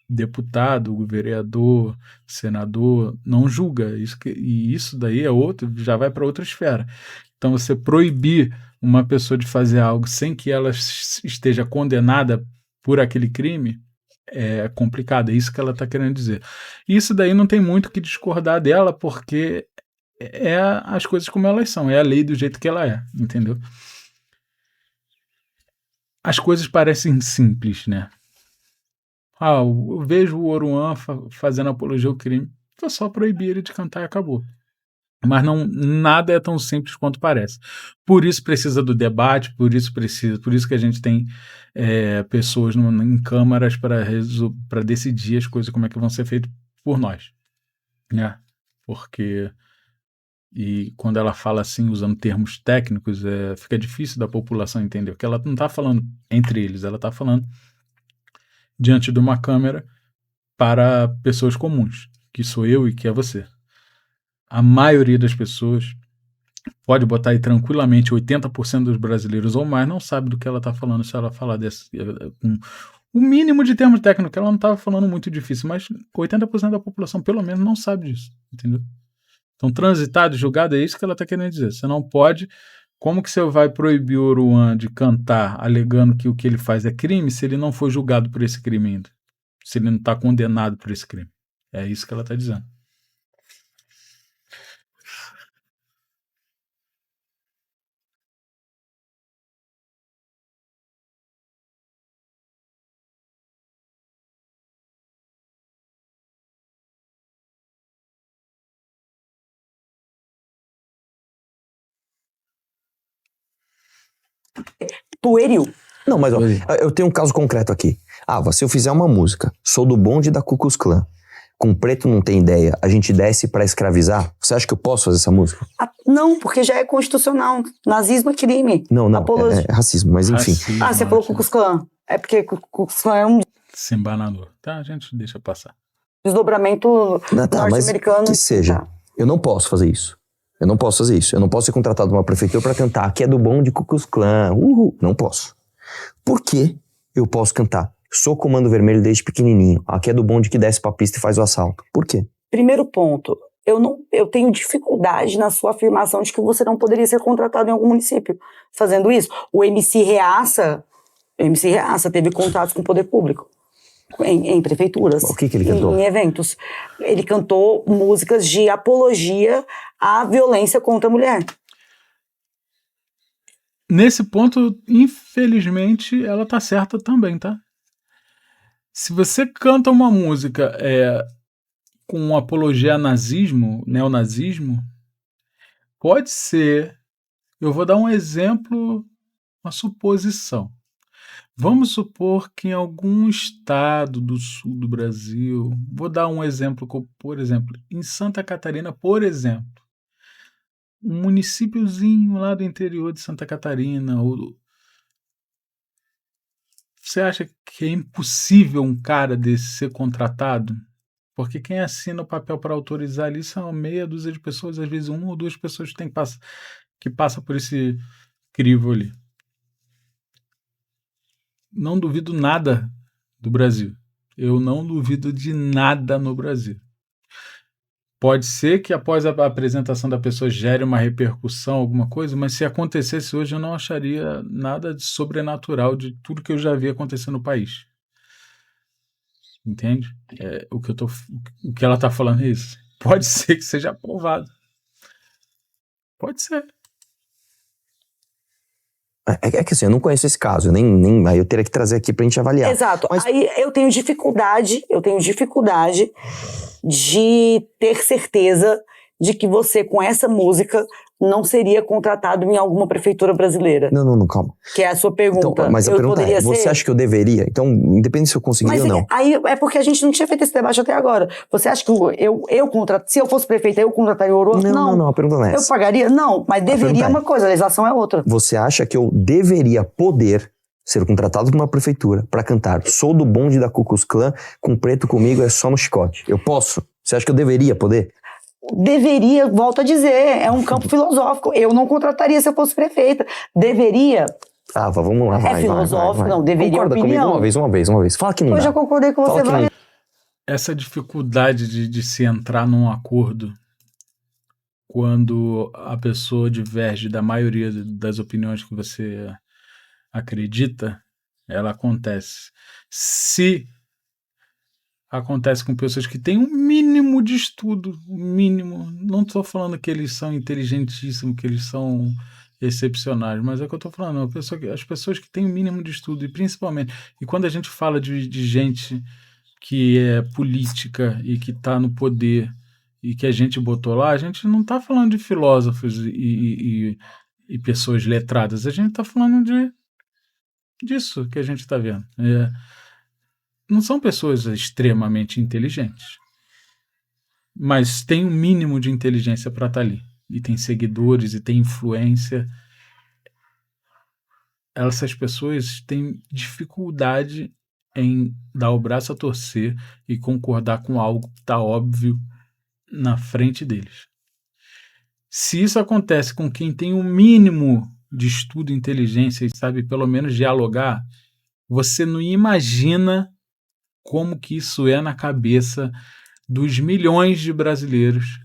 Deputado, vereador, senador, não julga. Isso daí já vai para outra esfera. Então, você proibir uma pessoa de fazer algo sem que ela esteja condenada por aquele crime é complicado. É isso que ela está querendo dizer. Isso daí não tem muito que discordar dela, porque é as coisas como elas são. É a lei do jeito que ela é, entendeu? As coisas parecem simples, né? Eu vejo o Oruan fazendo apologia ao crime. Vou só proibir ele de cantar e acabou. Mas nada é tão simples quanto parece. Por isso precisa do debate, por isso que a gente tem pessoas em câmaras para decidir as coisas, como é que vão ser feitas por nós. Né? Porque quando ela fala assim, usando termos técnicos, fica difícil da população entender, porque ela não está falando entre eles, ela está falando diante de uma câmera para pessoas comuns, que sou eu e que é você. A maioria das pessoas, pode botar aí tranquilamente, 80% dos brasileiros ou mais, não sabe do que ela está falando se ela falar com o mínimo de termos técnicos. Ela não estava falando muito difícil, mas 80% da população pelo menos não sabe disso, entendeu? Então, transitado, julgado, é isso que ela está querendo dizer. Você não pode... Como que você vai proibir o Oruan de cantar alegando que o que ele faz é crime se ele não foi julgado por esse crime ainda? Se ele não está condenado por esse crime? É isso que ela está dizendo. Pueril. Não, mas ó, eu tenho um caso concreto aqui. Se eu fizer uma música, sou do bonde da Ku Klux Klan, com preto não tem ideia, a gente desce pra escravizar, você acha que eu posso fazer essa música? Não, porque já é constitucional. Nazismo é crime. Não, é racismo, mas enfim. Racismo, Você falou Ku Klux Klan. É porque Ku Klux Klan é um Sembanador. Tá, a gente deixa passar. desdobramento norte-americano. Que seja. Tá. Eu não posso fazer isso. Eu não posso ser contratado numa prefeitura pra cantar aqui é do bonde Ku Klux Klan. Não posso. Por que eu posso cantar? Sou Comando Vermelho desde pequenininho. Aqui é do bonde que desce pra pista e faz o assalto. Por quê? Primeiro ponto, eu tenho dificuldade na sua afirmação de que você não poderia ser contratado em algum município fazendo isso. O MC Reaça teve contratos com o poder público, em prefeituras. O que ele cantou? Em eventos. Ele cantou músicas de apologia à violência contra a mulher. Nesse ponto, infelizmente, ela tá certa também, tá? Se você canta uma música com apologia a nazismo, neonazismo, pode ser, eu vou dar um exemplo, uma suposição. Vamos supor que em algum estado do sul do Brasil, vou dar um exemplo, por exemplo, em Santa Catarina, por exemplo, um municípiozinho lá do interior de Santa Catarina, você acha que é impossível um cara desse ser contratado? Porque quem assina o papel para autorizar ali são meia dúzia de pessoas, às vezes 1 ou 2 pessoas que passam por esse crivo ali. Não duvido nada do Brasil. Eu não duvido de nada no Brasil. Pode ser que após a apresentação da pessoa gere uma repercussão, alguma coisa, mas se acontecesse hoje eu não acharia nada de sobrenatural de tudo que eu já vi acontecer no país. Entende? O que ela está falando é isso. Pode ser que seja aprovado. Pode ser. É que assim, eu não conheço esse caso, aí eu teria que trazer aqui pra gente avaliar. Exato. Mas... Aí eu tenho dificuldade de ter certeza de que você, com essa música, não seria contratado em alguma prefeitura brasileira. Não, calma. Que é a sua pergunta. Então, mas a pergunta é, você acha que eu deveria? Então, independente se eu conseguir ou não. Aí é porque a gente não tinha feito esse debate até agora. Você acha que se eu fosse prefeita, eu contrataria o Ouro? Não, a pergunta não é essa. Eu pagaria? Não, mas deveria uma coisa, a legislação é outra. Você acha que eu deveria poder ser contratado por uma prefeitura pra cantar Sou do bonde da Ku Klux Klan, com preto comigo é só no chicote? Eu posso? Você acha que eu deveria poder? Deveria, volto a dizer, é um campo filosófico. Eu não contrataria se eu fosse prefeita. Deveria. Vamos lá, vai. Filosófico, não, deveria. Concorda opinião. comigo uma vez. Fala que não dá. Eu já concordei com você várias. Essa dificuldade de se entrar num acordo quando a pessoa diverge da maioria das opiniões que você acredita, ela acontece. Se acontece com pessoas que têm um mínimo de estudo, não estou falando que eles são inteligentíssimos, que eles são excepcionais, mas é o que eu estou falando, as pessoas que têm o mínimo de estudo, e principalmente, e quando a gente fala de gente que é política e que está no poder e que a gente botou lá, a gente não está falando de filósofos e pessoas letradas, a gente está falando disso que a gente está vendo. Não são pessoas extremamente inteligentes, mas tem um mínimo de inteligência para estar ali. E tem seguidores, e tem influência. Essas pessoas têm dificuldade em dar o braço a torcer e concordar com algo que está óbvio na frente deles. Se isso acontece com quem tem um mínimo de estudo e inteligência e sabe pelo menos dialogar, você não imagina como que isso é na cabeça dos milhões de brasileiros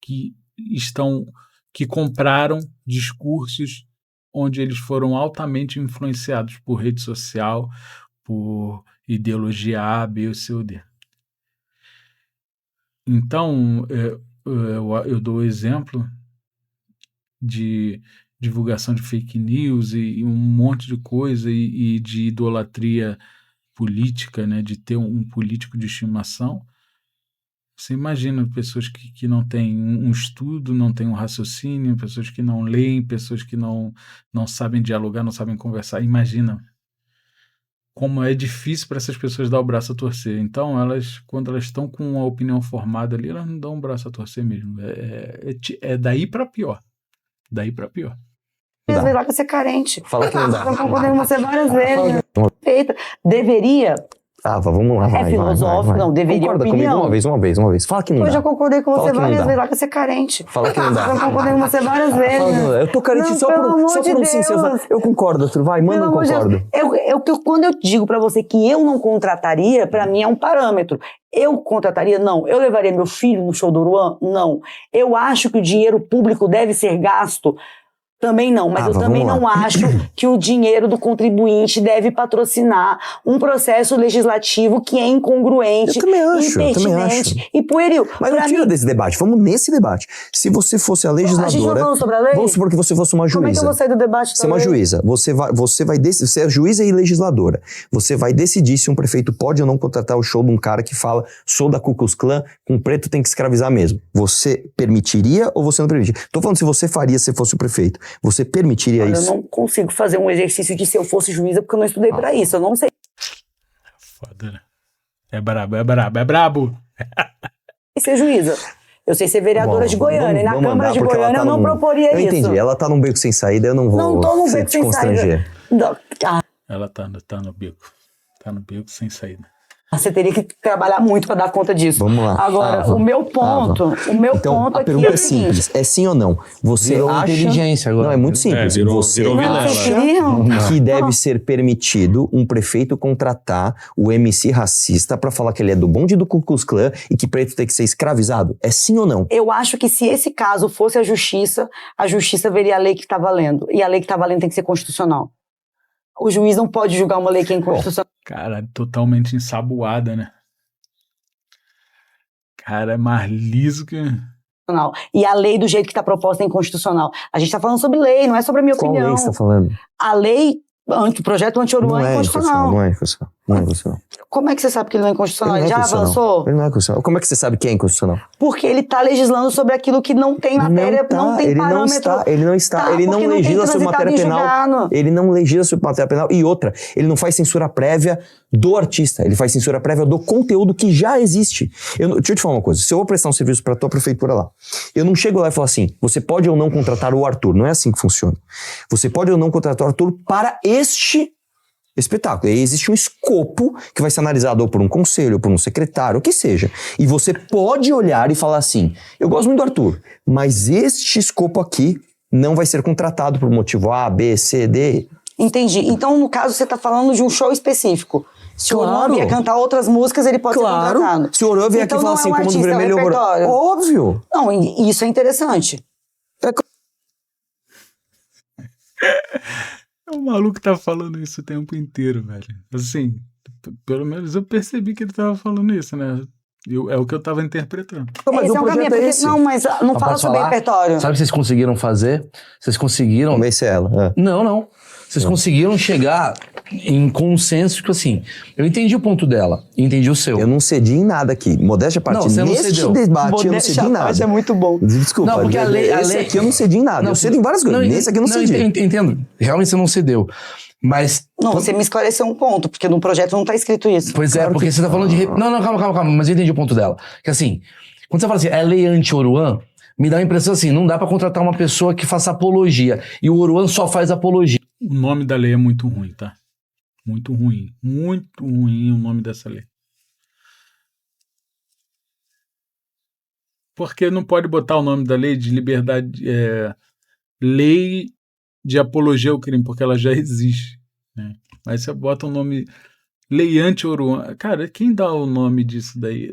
que compraram discursos onde eles foram altamente influenciados por rede social, por ideologia A, B ou C ou D. Então, eu dou o exemplo de divulgação de fake news e um monte de coisa e de idolatria política, né, de ter um político de estimação, Você imagina pessoas que não têm um estudo, não têm um raciocínio, pessoas que não leem, pessoas que não sabem dialogar, não sabem conversar. Imagina como é difícil para essas pessoas dar o braço a torcer. Então, quando elas estão com uma opinião formada ali, elas não dão o braço a torcer mesmo. É daí para pior. Daí para pior. Às vezes lá que você é carente. Fala que não dá. Eu concordei com você várias vezes. Perfeito. Deveria. Vamos lá. É filosófico, não, deveria Concorda opinião. comigo uma vez. Fala que não dá. Eu já concordei com você Fala que não várias dá. vezes lá que você é carente. Fala que não dá. Eu concordei com você várias vezes. Fala que não dá. Eu tô carente Não, só pelo amor por de um sim. Deus. Eu concordo, Arthur. Vai, manda, eu Pelo amor de concordo. Deus. Quando eu digo pra você que eu não contrataria, pra mim é um parâmetro. Eu contrataria? Não. Eu levaria meu filho no show do Oruan? Não. Eu acho que o dinheiro público deve ser gasto? Também não, mas eu também não acho que o dinheiro do contribuinte deve patrocinar um processo legislativo que é incongruente, Eu também acho. impertinente e pueril. Mas não tira desse debate, vamos nesse debate. Se você fosse a legisladora... A gente não falou sobre a lei? Vamos supor que você fosse uma juíza. Como é que eu vou sair do debate Você é uma juíza. Você é juíza e legisladora. Você vai decidir se um prefeito pode ou não contratar o show de um cara que fala sou da Ku Klux Klan, com preto tem que escravizar mesmo. Você permitiria ou você não permitiria? Tô falando se você faria se fosse o prefeito. Você permitiria isso? Eu não consigo fazer um exercício de se eu fosse juíza porque eu não estudei pra isso. Eu não sei. Foda, né? É brabo. Ser juíza. Eu sei ser vereadora de Goiânia. E na Câmara de Goiânia eu não proporia isso. Eu entendi. Ela tá num beco sem saída, eu não vou Não tô num beco te sem constranger. saída. Ela tá no beco. Tá no beco sem saída. Você teria que trabalhar muito para dar conta disso. Vamos lá. Agora, o meu ponto Então, a aqui pergunta é o é seguinte. simples. É sim ou não? Você Virou acha... inteligência agora. Não, é muito simples. Virou Você Vilela. Vocês queriam? que deve ser permitido um prefeito contratar o MC racista pra falar que ele é do bonde do Ku Klux Klan e que preto tem que ser escravizado? É sim ou não? Eu acho que se esse caso fosse a justiça veria a lei que está valendo. E a lei que está valendo tem que ser constitucional. O juiz não pode julgar uma lei que é inconstitucional. Cara, totalmente ensaboada, né? Cara, é mais liso que... E a lei do jeito que está proposta é inconstitucional. A gente está falando sobre lei, não é sobre a minha Qual opinião. lei você tá falando? A lei, o projeto anti-Oruan é inconstitucional. Não é inconstitucional. Não é inconstitucional. Como é que você sabe que ele não é inconstitucional? Ele Ele não é já constitucional. avançou? Ele não é constitucional. Como é que você sabe que é inconstitucional? Porque ele está legislando sobre aquilo que não tem matéria, não tem parâmetro. Ele não está. Tá, Ele não porque não tem legisla sobre transitado matéria em penal. julgado. Ele não legisla sobre matéria penal. E outra, ele não faz censura prévia do artista. Ele faz censura prévia do conteúdo que já existe. Deixa eu te falar uma coisa. Se eu vou prestar um serviço para tua prefeitura lá, eu não chego lá e falo assim, você pode ou não contratar o Arthur. Não é assim que funciona. Você pode ou não contratar o Arthur para este espetáculo. E aí existe um escopo que vai ser analisado ou por um conselho, ou por um secretário, o que seja. E você pode olhar e falar assim, eu gosto muito do Arthur, mas este escopo aqui não vai ser contratado por motivo A, B, C, D. Entendi. Então, no caso, você está falando de um show específico. Se o Oruan vier cantar outras músicas, ele pode ser contratado. Se o Oruan vier aqui e falar assim, como do vermelho... Óbvio. Não, isso é interessante. O maluco tá falando isso o tempo inteiro, velho. Assim, pelo menos eu percebi que ele tava falando isso, né? É o que eu tava interpretando. Mas esse é um caminho, porque, não, mas não fala sobre repertório. Sabe o que vocês conseguiram fazer? Vocês conseguiram... Convencer ela. Não. Vocês conseguiram chegar em consenso que, assim, eu entendi o ponto dela, entendi o seu. Eu não cedi em nada aqui. Modéstia à parte. Não, você não neste cedeu. debate eu não cedi em nada. é muito bom. Desculpa. Não, porque a lei... Esse aqui eu não cedi em nada. Não, eu cedo em várias coisas. Nesse aqui eu não cedi. Entendo. Realmente você não cedeu. Mas... Não, você me esclareceu um ponto, porque no projeto não tá escrito isso. Pois é, porque você tá falando de... Não, calma. Mas eu entendi o ponto dela. Que assim, quando você fala assim, é lei anti-Oruan, me dá a impressão assim, não dá pra contratar uma pessoa que faça apologia. E o Oruan só faz apologia. O nome da lei é muito ruim, tá? Muito ruim. Muito ruim o nome dessa lei. Porque não pode botar o nome da lei de liberdade... lei de apologia ao crime, porque ela já existe, né? Aí você bota o nome Lei Anti-Oruan. Cara, quem dá o nome disso daí?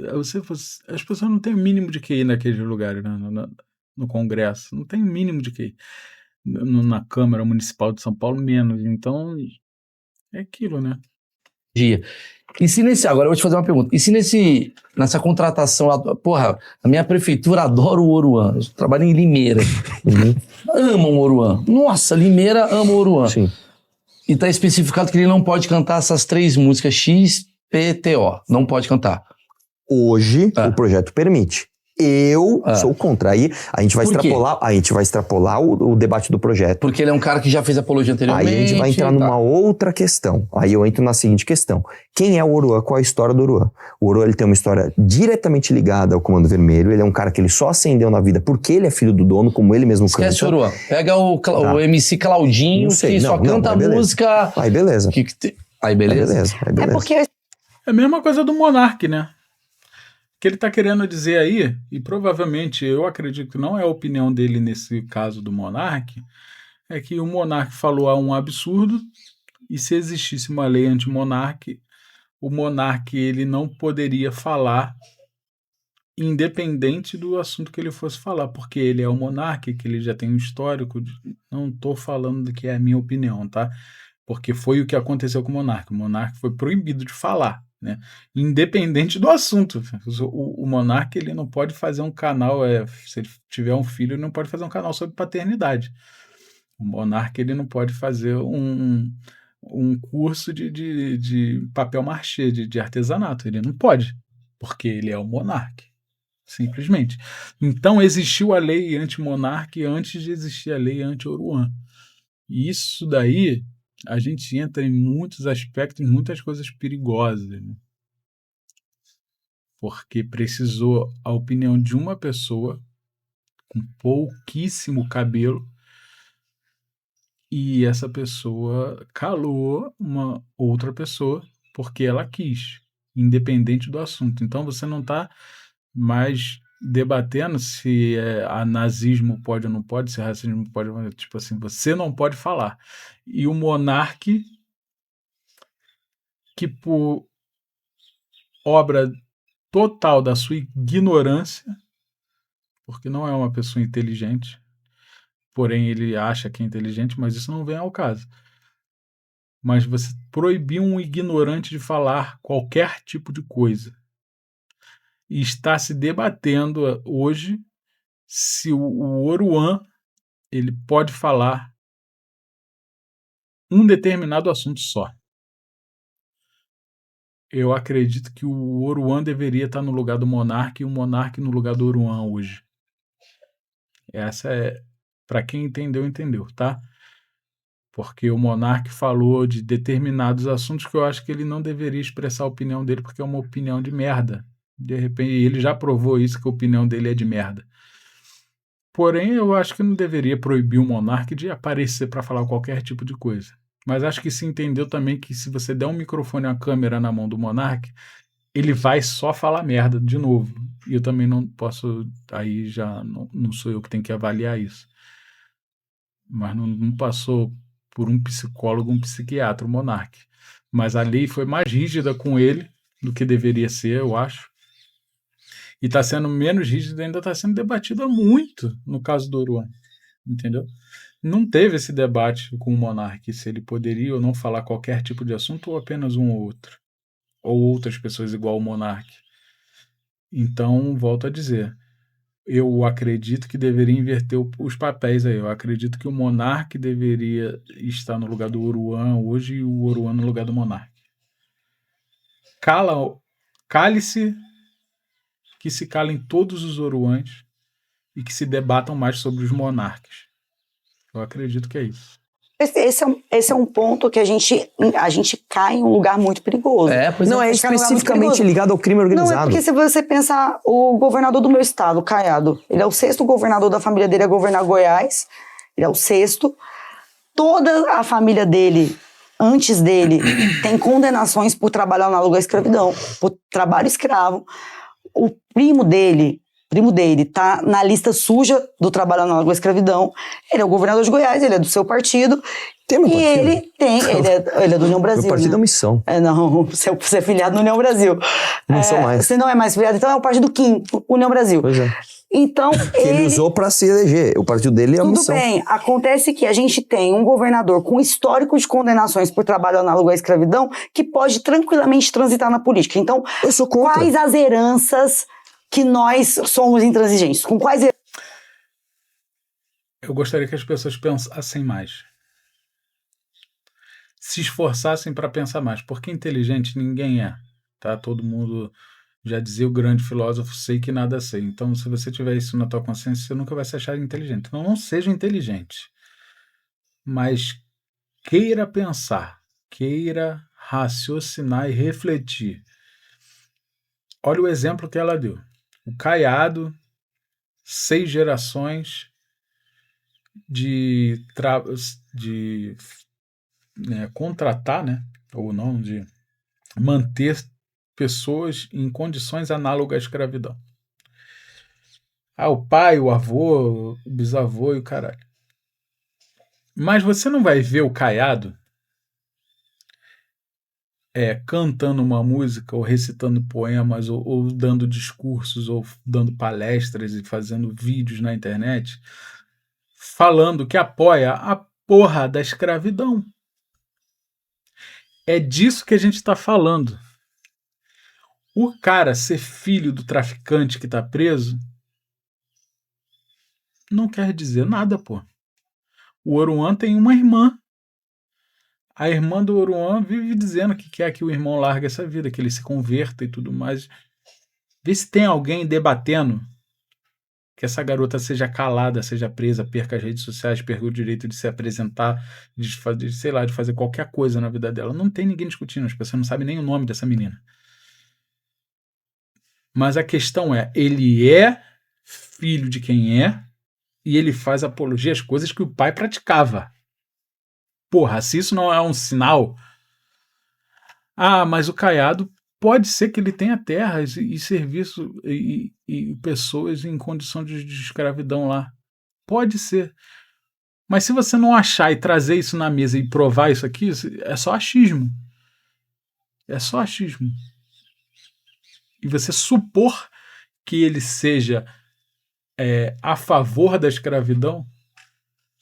As pessoas não têm o mínimo de QI naquele lugar, né? No Congresso. Não tem o mínimo de QI. Na Câmara Municipal de São Paulo, menos. Então, é aquilo, né? E se nesse... Agora eu vou te fazer uma pergunta. E se nessa contratação... Porra, a minha prefeitura adora o Oruan. Eu trabalho em Limeira. Amam o Oruan. Nossa, Limeira ama o Oruan. Sim. E tá especificado que ele não pode cantar essas 3 músicas X, P, T, O. Não pode cantar. Hoje, o projeto permite. Eu sou contra. Aí a gente vai extrapolar o debate do projeto. Porque ele é um cara que já fez apologia anteriormente. Aí a gente vai entrar numa outra questão. Aí eu entro na seguinte questão. Quem é o Oruan? Qual é a história do Oruan? O Oruan, ele tem uma história diretamente ligada ao Comando Vermelho. Ele é um cara que ele só ascendeu na vida porque ele é filho do dono, como ele mesmo canta. Esquece o Oruan. Pega o MC Claudinho, que só canta música... Aí beleza. Aí beleza. É porque... É a mesma coisa do Monark, né? Que ele tá querendo dizer aí, e provavelmente eu acredito que não é a opinião dele nesse caso do Monark, é que o Monark falou um absurdo, e se existisse uma lei anti-Monark, o Monark ele não poderia falar independente do assunto que ele fosse falar, porque ele é o Monark, que ele já tem um histórico, não tô falando que é a minha opinião, tá? Porque foi o que aconteceu com o Monark. O Monark foi proibido de falar, né? Independente do assunto. O Monark ele não pode fazer um canal, se ele tiver um filho, ele não pode fazer um canal sobre paternidade. O Monark ele não pode fazer um curso de papel machê, de artesanato. Ele não pode, porque ele é o Monark. Simplesmente. Então existiu a lei anti-Monark antes de existir a lei anti-Oruan. E isso daí a gente entra em muitos aspectos, muitas coisas perigosas, né? Porque precisou a opinião de uma pessoa com pouquíssimo cabelo e essa pessoa calou uma outra pessoa porque ela quis, independente do assunto. Então você não está mais debatendo se nazismo pode ou não pode, se racismo pode ou não, tipo assim, você não pode falar. E o Monark, que por obra total da sua ignorância, porque não é uma pessoa inteligente, porém ele acha que é inteligente, mas isso não vem ao caso. Mas você proibir um ignorante de falar qualquer tipo de coisa. E está se debatendo hoje se o Oruan ele pode falar um determinado assunto só. Eu acredito que o Oruan deveria estar no lugar do Monark e o Monark no lugar do Oruan hoje. Essa é, para quem entendeu, entendeu, tá? Porque o Monark falou de determinados assuntos que eu acho que ele não deveria expressar a opinião dele porque é uma opinião de merda. De repente, ele já provou isso, que a opinião dele é de merda. Porém, eu acho que não deveria proibir o Monark de aparecer para falar qualquer tipo de coisa. Mas acho que se entendeu também que se você der um microfone e uma câmera na mão do Monark, ele vai só falar merda de novo. E eu também não posso, aí já não sou eu que tenho que avaliar isso. Mas não passou por um psicólogo, um psiquiatra, o Monark. Mas a lei foi mais rígida com ele do que deveria ser, eu acho. E está sendo menos rígida, ainda está sendo debatida muito no caso do Oruan. Entendeu? Não teve esse debate com o Monark, se ele poderia ou não falar qualquer tipo de assunto ou apenas um ou outro. Ou outras pessoas igual o Monark. Então, volto a dizer, eu acredito que deveria inverter os papéis aí. Eu acredito que o Monark deveria estar no lugar do Oruan hoje e o Oruan no lugar do Monark. Cale-se, que se calem todos os Oruans e que se debatam mais sobre os monarcas. Eu acredito que é isso. Esse é um ponto que a gente cai em um lugar muito perigoso. Não é especificamente ligado ao crime organizado. Não, é porque se você pensar, o governador do meu estado, Caiado, ele é o 6º governador da família dele a governar Goiás, ele é o 6º. Toda a família dele, antes dele, tem condenações por trabalho análogo à escravidão, por trabalho escravo. O primo dele tá na lista suja do trabalho análogo à escravidão. Ele é o governador de Goiás, ele é do seu partido. Tem meu partido? Ele é do União Brasil. Meu partido né? é Missão. Não, você é filiado no União Brasil. Não sou mais. Você não é mais filiado, então é o partido Kim, União Brasil. Pois é. Então, que ele usou para se eleger. O partido dele é a Missão. Tudo bem. Acontece que a gente tem um governador com histórico de condenações por trabalho análogo à escravidão que pode tranquilamente transitar na política. Então, eu sou contra. Quais as heranças que nós somos intransigentes? Com quais heranças? Eu gostaria que as pessoas pensassem mais. Se esforçassem para pensar mais. Porque inteligente ninguém é. Tá? Todo mundo Já dizia o grande filósofo, sei que nada sei. Então, se você tiver isso na tua consciência, você nunca vai se achar inteligente. Então, não seja inteligente, mas queira pensar, queira raciocinar e refletir. Olha o exemplo que ela deu. O Caiado, 6 gerações de contratar, né, ou não, de manter pessoas em condições análogas à escravidão. O pai, o avô, o bisavô e o caralho. Mas você não vai ver o Caiado cantando uma música, ou recitando poemas, ou dando discursos, ou dando palestras e fazendo vídeos na internet, falando que apoia a porra da escravidão. É disso que a gente está falando. O cara ser filho do traficante que está preso não quer dizer nada, pô. O Oruan tem uma irmã. A irmã do Oruan vive dizendo que quer que o irmão largue essa vida, que ele se converta e tudo mais. Vê se tem alguém debatendo que essa garota seja calada, seja presa, perca as redes sociais, perca o direito de se apresentar, de fazer, sei lá, de fazer qualquer coisa na vida dela. Não tem ninguém discutindo, as pessoas não sabem nem o nome dessa menina. Mas a questão é, ele é filho de quem é e ele faz apologia às coisas que o pai praticava. Porra, se isso não é um sinal... mas o Caiado pode ser que ele tenha terras e serviço e pessoas em condição de escravidão lá. Pode ser. Mas se você não achar e trazer isso na mesa e provar isso aqui, é só achismo. É só achismo. E você supor que ele seja a favor da escravidão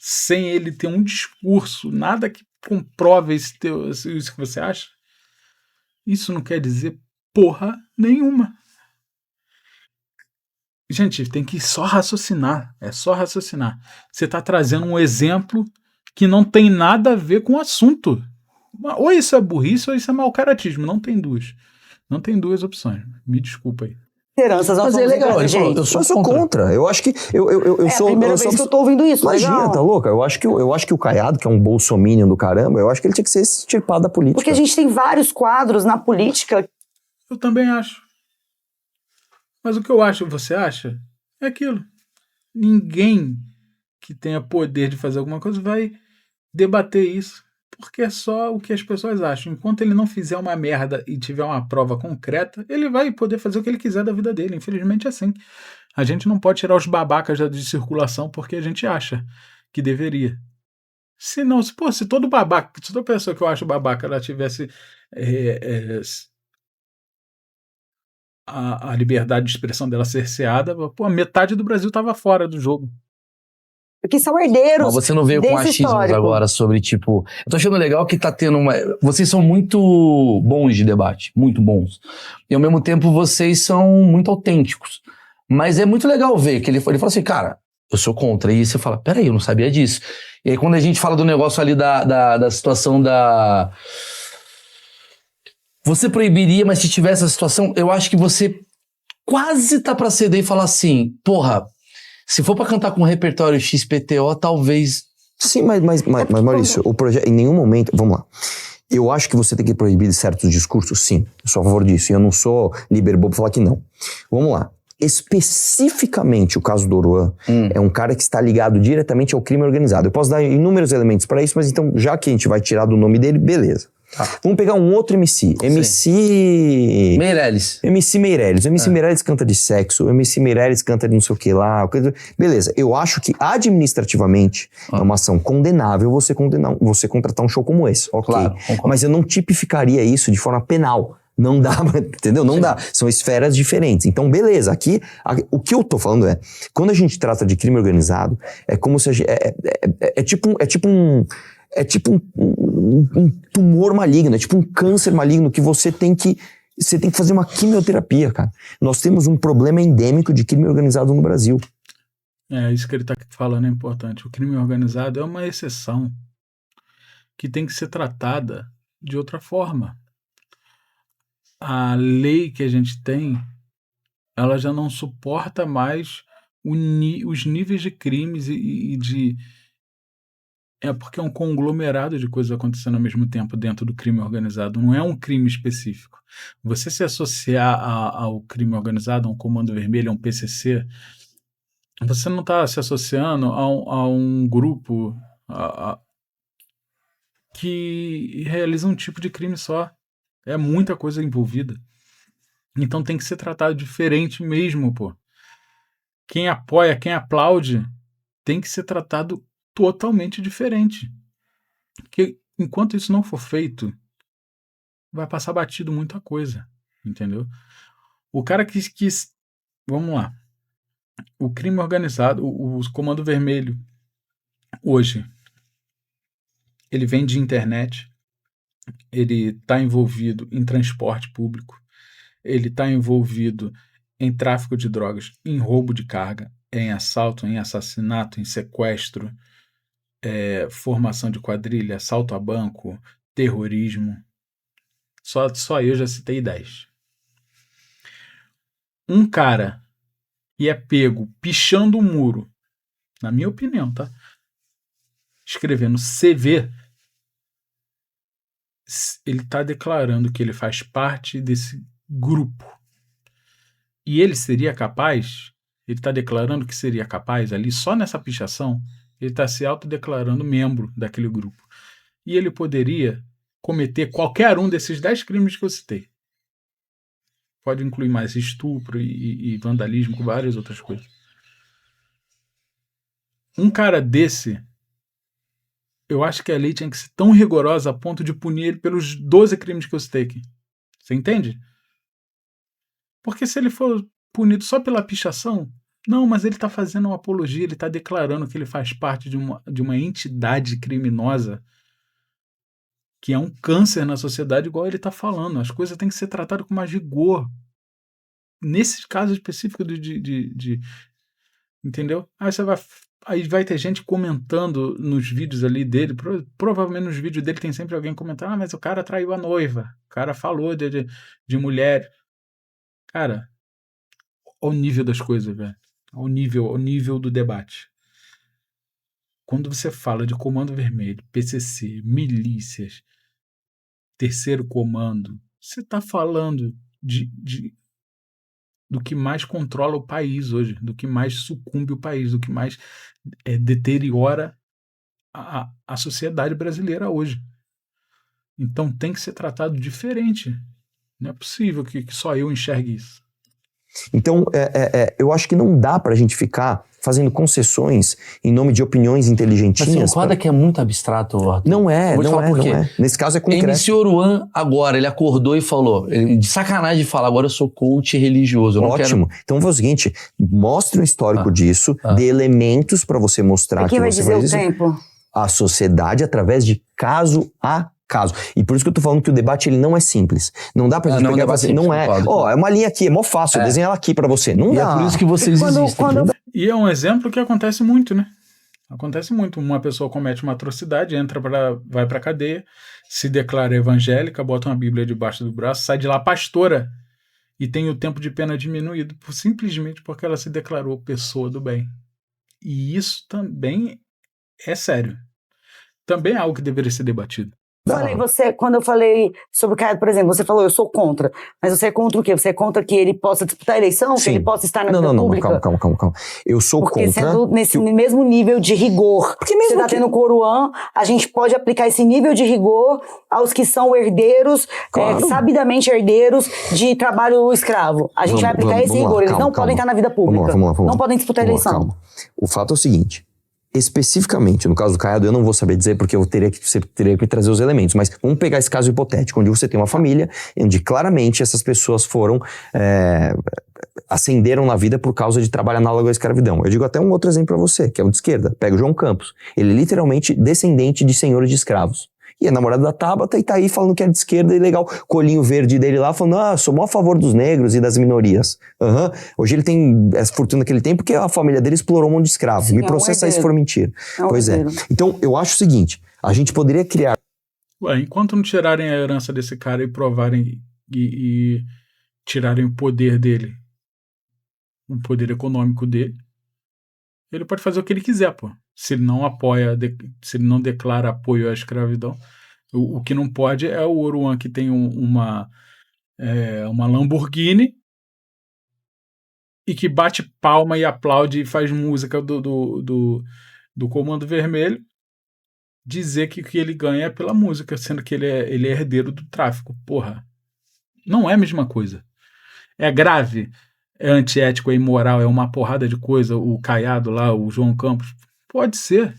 sem ele ter um discurso, nada que comprove isso que você acha, isso não quer dizer porra nenhuma. Gente, tem que só raciocinar. É só raciocinar. Você está trazendo um exemplo que não tem nada a ver com o assunto. Ou isso é burrice ou isso é mau caratismo. Não tem duas. Não tem duas opções. Me desculpa aí. Mas é legal, eu sou contra. Eu acho que eu sou. É a primeira vez que eu tô ouvindo isso. Imagina, legal. Tá louca? Eu acho que o Caiado, que é um bolsominion do caramba, eu acho que ele tinha que ser extirpado da política. Porque a gente tem vários quadros na política. Eu também acho. Mas o que eu acho, você acha, é aquilo. Ninguém que tenha poder de fazer alguma coisa vai debater isso. Porque é só o que as pessoas acham. Enquanto ele não fizer uma merda e tiver uma prova concreta, ele vai poder fazer o que ele quiser da vida dele. Infelizmente é assim. A gente não pode tirar os babacas de circulação porque a gente acha que deveria. Se não, se todo babaca, se toda pessoa que eu acho babaca, ela tivesse a liberdade de expressão dela cerceada, metade do Brasil estava fora do jogo. Porque são herdeiros. Mas você não veio com achismos histórico. agora sobre, tipo... Eu tô achando legal que tá tendo uma... Vocês são muito bons de debate, muito bons. E ao mesmo tempo vocês são muito autênticos. Mas é muito legal ver que ele fala assim, cara, eu sou contra. E você fala, peraí, eu não sabia disso. E aí quando a gente fala do negócio ali da situação da... Você proibiria, mas se tivesse essa situação, eu acho que você quase tá pra ceder e falar assim, porra, se for pra cantar com o repertório XPTO, talvez... Sim, mas Maurício, o projeto, em nenhum momento... Vamos lá. Eu acho que você tem que proibir certos discursos, sim. Eu sou a favor disso. E eu não sou liberbobo pra falar que não. Vamos lá. Especificamente o caso do Oruan é um cara que está ligado diretamente ao crime organizado. Eu posso dar inúmeros elementos pra isso, mas então, já que a gente vai tirar do nome dele, beleza. Tá. Vamos pegar um outro MC. Meirelles. MC Meirelles. O MC Meirelles canta de sexo. O MC Meirelles canta de não sei o que lá. Beleza. Eu acho que administrativamente é uma ação condenável você contratar um show como esse. Ok. Claro, mas eu não tipificaria isso de forma penal. Não dá, entendeu? Não dá. São esferas diferentes. Então, beleza. Aqui, o que eu tô falando é, quando a gente trata de crime organizado, é como se a gente... É tipo um tumor maligno, é tipo um câncer maligno que você tem que fazer uma quimioterapia, cara. Nós temos um problema endêmico de crime organizado no Brasil. Isso que ele está falando é importante. O crime organizado é uma exceção que tem que ser tratada de outra forma. A lei que a gente tem ela já não suporta mais os níveis de crimes e de... É porque é um conglomerado de coisas acontecendo ao mesmo tempo dentro do crime organizado. Não é um crime específico. Você se associar ao crime organizado, a um Comando Vermelho, a um PCC, você não está se associando a um grupo que realiza um tipo de crime só. É muita coisa envolvida. Então tem que ser tratado diferente mesmo, pô. Quem apoia, quem aplaude, tem que ser tratado totalmente diferente. Porque enquanto isso não for feito, vai passar batido muita coisa, entendeu? O cara que vamos lá, o crime organizado, o Comando Vermelho, hoje, ele vem de internet, ele está envolvido em transporte público, ele está envolvido em tráfico de drogas, em roubo de carga, em assalto, em assassinato, em sequestro, formação de quadrilha, assalto a banco, terrorismo. Só eu já citei 10. Um cara que é pego pichando um muro, na minha opinião, tá? Escrevendo CV, ele está declarando que ele faz parte desse grupo. E ele seria capaz, ele está declarando que seria capaz ali, só nessa pichação, ele está se autodeclarando membro daquele grupo. E ele poderia cometer qualquer um desses 10 crimes que eu citei. Pode incluir mais estupro e vandalismo, com várias outras coisas. Um cara desse, eu acho que a lei tinha que ser tão rigorosa a ponto de punir ele pelos 12 crimes que eu citei aqui. Você entende? Porque se ele for punido só pela pichação, não, mas ele está fazendo uma apologia, ele está declarando que ele faz parte de uma entidade criminosa que é um câncer na sociedade, igual ele está falando. As coisas têm que ser tratadas com mais rigor. Nesse caso específico entendeu? Aí vai ter gente comentando nos vídeos ali dele, provavelmente nos vídeos dele tem sempre alguém comentando, mas o cara traiu a noiva, o cara falou de mulher. Cara, ao nível das coisas, velho. Ao nível do debate. Quando você fala de Comando Vermelho, PCC, milícias, terceiro comando, você está falando do que mais controla o país hoje, do que mais sucumbe o país, do que mais deteriora a sociedade brasileira hoje. Então tem que ser tratado diferente. Não é possível que só eu enxergue isso. Então, eu acho que não dá pra gente ficar fazendo concessões em nome de opiniões inteligentinhas. Mas você concorda que é muito abstrato, Arthur? Não é, Vou te falar por quê. não é. Nesse caso é concreto. MC Oruan agora, ele acordou e falou, de sacanagem de falar, agora eu sou coach religioso. Eu Ótimo. Então vou fazer o seguinte, mostre um histórico disso, dê elementos pra você mostrar que você faz isso. Quem vai dizer o tempo? A sociedade através de caso a caso. E por isso que eu tô falando que o debate ele não é simples. Não dá pra gente pegar e fazer, simples, não é. É uma linha aqui, é mó fácil, desenhar ela aqui pra você. Não dá. É por isso que vocês existem. E é um exemplo que acontece muito, né? Acontece muito. Uma pessoa comete uma atrocidade, vai pra cadeia, se declara evangélica, bota uma Bíblia debaixo do braço, sai de lá pastora e tem o tempo de pena diminuído simplesmente porque ela se declarou pessoa do bem. E isso também é sério. Também é algo que deveria ser debatido. Quando eu falei sobre o Caiado, por exemplo, você falou, eu sou contra. Mas você é contra o quê? Você é contra que ele possa disputar a eleição? Sim. Que ele possa estar na vida pública? Não, calma. Eu sou porque contra... sendo nesse mesmo nível de rigor porque mesmo você está tendo o Coruan, a gente pode aplicar esse nível de rigor aos que são herdeiros, sabidamente herdeiros de trabalho escravo. A gente vai aplicar esse rigor. Eles não podem estar na vida pública. Vamos lá. Não podem disputar a eleição. Calma. O fato é o seguinte... Especificamente, no caso do Caiado, eu não vou saber dizer porque você teria que trazer os elementos, mas vamos pegar esse caso hipotético, onde você tem uma família, onde claramente essas pessoas foram, ascenderam na vida por causa de trabalho análogo à escravidão. Eu digo até um outro exemplo pra você, que é o de esquerda. Pega o João Campos. Ele é literalmente descendente de senhores de escravos. E é namorado da Tabata e tá aí falando que é de esquerda e legal. Colinho verde dele lá falando, sou mó a favor dos negros e das minorias. Hoje ele tem essa fortuna que ele tem porque a família dele explorou um monte de escravo. Sim, Me processa isso se for mentira. Pois é. Então, eu acho o seguinte, a gente poderia criar... Enquanto não tirarem a herança desse cara e provarem e tirarem o poder dele, o poder econômico dele, ele pode fazer o que ele quiser, pô. Se ele não apoia, se ele não declara apoio à escravidão, o que não pode é o Oruan que tem uma Lamborghini e que bate palma e aplaude e faz música do Comando Vermelho, dizer que o que ele ganha é pela música, sendo que ele é herdeiro do tráfico. Porra, não é a mesma coisa. É grave, é antiético, é imoral, é uma porrada de coisa, o Caiado lá, o João Campos. Pode ser,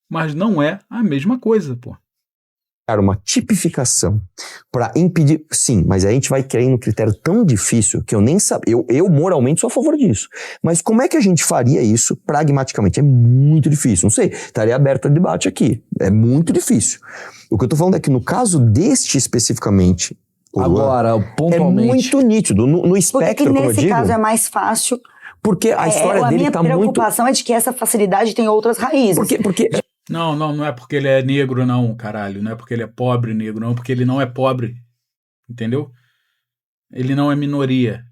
mas não é a mesma coisa, pô. Cara, uma tipificação para impedir... Sim, mas aí a gente vai cair num critério tão difícil que eu nem sabia. Eu moralmente sou a favor disso. Mas como é que a gente faria isso pragmaticamente? É muito difícil. Não sei, estaria aberto a debate aqui. É muito difícil. O que eu tô falando é que no caso deste especificamente... Agora, pontualmente... É muito nítido. No espectro, como eu digo... Porque nesse caso é mais fácil... Porque a história dele tá muito... A minha preocupação é de que essa facilidade tem outras raízes. Porque Não é porque ele é negro, não, caralho. Não é porque ele é pobre negro, não. Porque ele não é pobre. Entendeu? Ele não é minoria.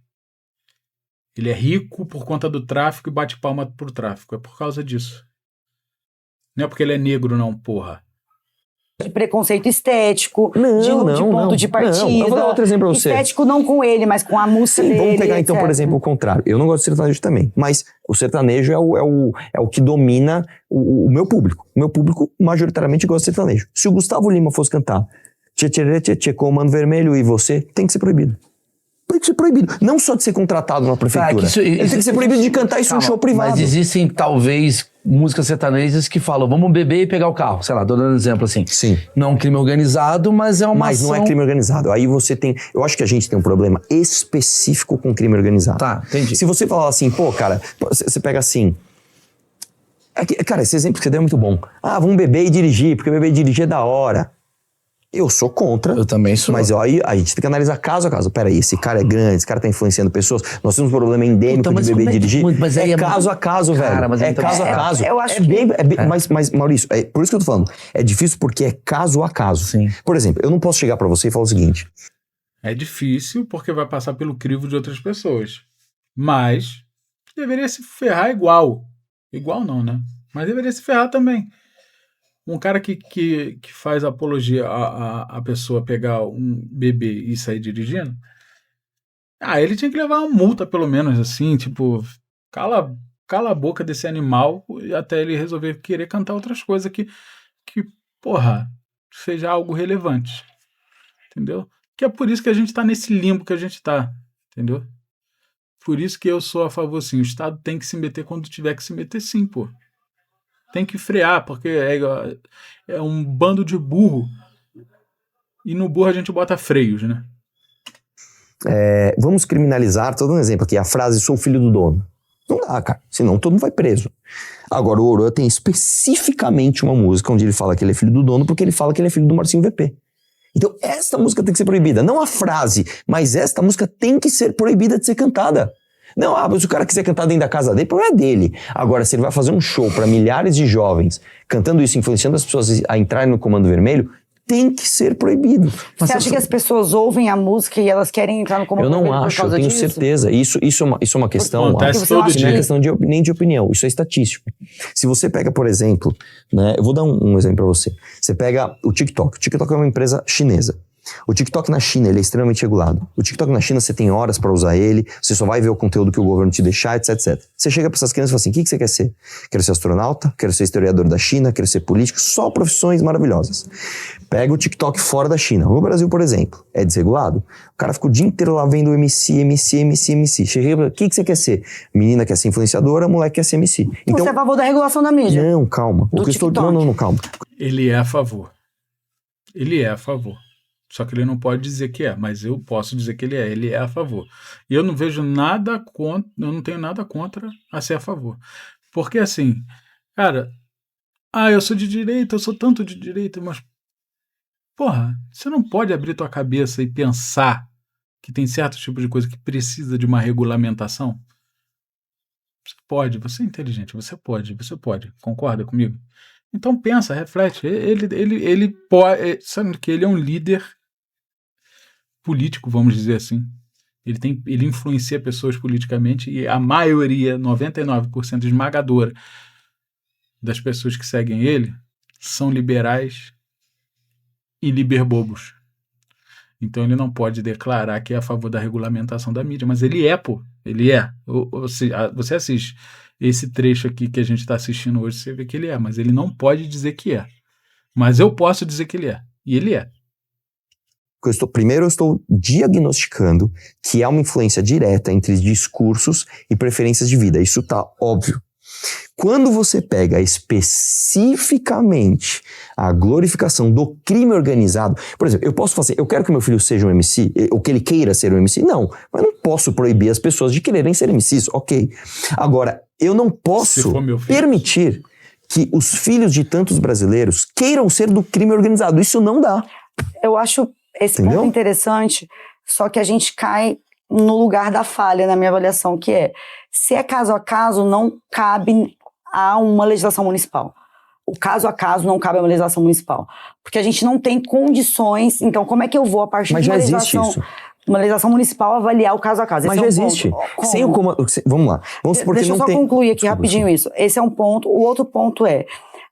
Ele é rico por conta do tráfico e bate palma pro tráfico. É por causa disso. Não é porque ele é negro, não, porra. De preconceito estético, de ponto de partida. Eu vou dar outro exemplo pra você. Estético não com ele, mas com a música dele. Vamos pegar então, etc. por exemplo, o contrário. Eu não gosto de sertanejo também, mas o sertanejo é o que domina o meu público. O meu público majoritariamente gosta de sertanejo. Se o Gustavo Lima fosse cantar Tchê, tchê, tchê, tchê, Comando Vermelho e você, tem que ser proibido. Tem que ser proibido. Não só de ser contratado na prefeitura. Ele tem que ser proibido de cantar isso em show privado. Mas existem, talvez, músicas sertanejas que falam, vamos beber e pegar o carro. Sei lá, tô dando um exemplo assim. Sim. Não é um crime organizado, mas é uma Mas ação... não é crime organizado. Aí você tem... Eu acho que a gente tem um problema específico com crime organizado. Tá, entendi. Se você falar assim, pô, cara, você pega assim... Cara, esse exemplo que você deu é muito bom. Ah, vamos beber e dirigir, porque beber e dirigir é da hora. Eu sou contra. Eu também sou. Mas aí a gente tem que analisar caso a caso. Peraí, esse cara é grande, esse cara tá influenciando pessoas. Nós temos um problema endêmico de beber e dirigir. Mas aí é caso a caso, velho. Mas é caso a caso. Eu acho Mas, Maurício, por isso que eu tô falando. É difícil porque é caso a caso. Sim. Por exemplo, eu não posso chegar pra você e falar o seguinte. É difícil porque vai passar pelo crivo de outras pessoas. Mas deveria se ferrar igual. Igual não, né? Mas deveria se ferrar também. Um cara que faz apologia a pessoa pegar um bebê e sair dirigindo, ele tinha que levar uma multa, pelo menos, assim, tipo, cala a boca desse animal até ele resolver querer cantar outras coisas que porra, seja algo relevante. Entendeu? Que é por isso que a gente tá nesse limbo que a gente tá. Entendeu? Por isso que eu sou a favor, sim. O Estado tem que se meter quando tiver que se meter, sim, pô. Tem que frear, porque é um bando de burro. E no burro a gente bota freios, né? Vamos criminalizar, tô dando um exemplo aqui, a frase sou filho do dono. Não dá, cara. Senão todo mundo vai preso. Agora, o Oruan tem especificamente uma música onde ele fala que ele é filho do dono porque ele fala que ele é filho do Marcinho VP. Então, esta música tem que ser proibida. Não a frase, mas esta música tem que ser proibida de ser cantada. Não, mas se o cara quiser cantar dentro da casa dele, o problema é dele. Agora, se ele vai fazer um show para milhares de jovens, cantando isso, influenciando as pessoas a entrarem no Comando Vermelho, tem que ser proibido. Você acha que as pessoas ouvem a música e elas querem entrar no Comando Vermelho por causa disso? Eu não acho, eu tenho certeza. Isso é uma questão... Acontece todo dia. Não é questão nem de opinião, isso é estatístico. Se você pega, por exemplo, né, eu vou dar um exemplo para você. Você pega o TikTok. O TikTok é uma empresa chinesa. O TikTok na China, ele é extremamente regulado. O TikTok na China, você tem horas para usar ele, você só vai ver o conteúdo que o governo te deixar, etc, etc. Você chega para essas crianças e fala assim, o que você quer ser? Quero ser astronauta, quero ser historiador da China, quero ser político, só profissões maravilhosas. Pega o TikTok fora da China. No Brasil, por exemplo, é desregulado. O cara fica o dia inteiro lá vendo MC. Chega para o que você quer ser? Menina quer ser influenciadora, moleque quer ser MC. Então, você é a favor da regulação da mídia? Não, calma. O que eu estou... Não, calma. Ele é a favor. Ele é a favor. Só que ele não pode dizer que é, mas eu posso dizer que ele é a favor. E eu não vejo nada contra, eu não tenho nada contra a ser a favor. Porque assim, cara, eu sou de direita, eu sou tanto de direita, mas porra, você não pode abrir tua cabeça e pensar que tem certo tipo de coisa que precisa de uma regulamentação? Você pode, você é inteligente, você pode, concorda comigo? Então pensa, reflete, ele pode, sabe que ele é um líder político, vamos dizer assim, Ele influencia pessoas politicamente e a maioria, 99% esmagadora das pessoas que seguem ele são liberais e liberbobos. Então ele não pode declarar que é a favor da regulamentação da mídia, mas ele é, pô. Ele é. Você assiste esse trecho aqui que a gente está assistindo hoje, você vê que ele é, mas ele não pode dizer que é. Mas eu posso dizer que ele é. E ele é. Primeiro eu estou diagnosticando que há uma influência direta entre discursos e preferências de vida. Isso tá óbvio. Quando você pega especificamente a glorificação do crime organizado, por exemplo, eu posso fazer, eu quero que meu filho seja um MC, ou que ele queira ser um MC? Não, mas eu não posso proibir as pessoas de quererem ser MCs, ok. Agora, eu não posso permitir que os filhos de tantos brasileiros queiram ser do crime organizado. Isso não dá. Eu acho esse ponto interessante, só que a gente cai no lugar da falha, na minha avaliação, que é, se é caso a caso, não cabe a uma legislação municipal. O caso a caso não cabe a uma legislação municipal. Porque a gente não tem condições, então como é que eu vou, a partir de uma legislação municipal, avaliar o caso a caso? Mas já existe. Sem o vamos lá. Deixa eu só concluir aqui rapidinho isso. Esse é um ponto. O outro ponto é,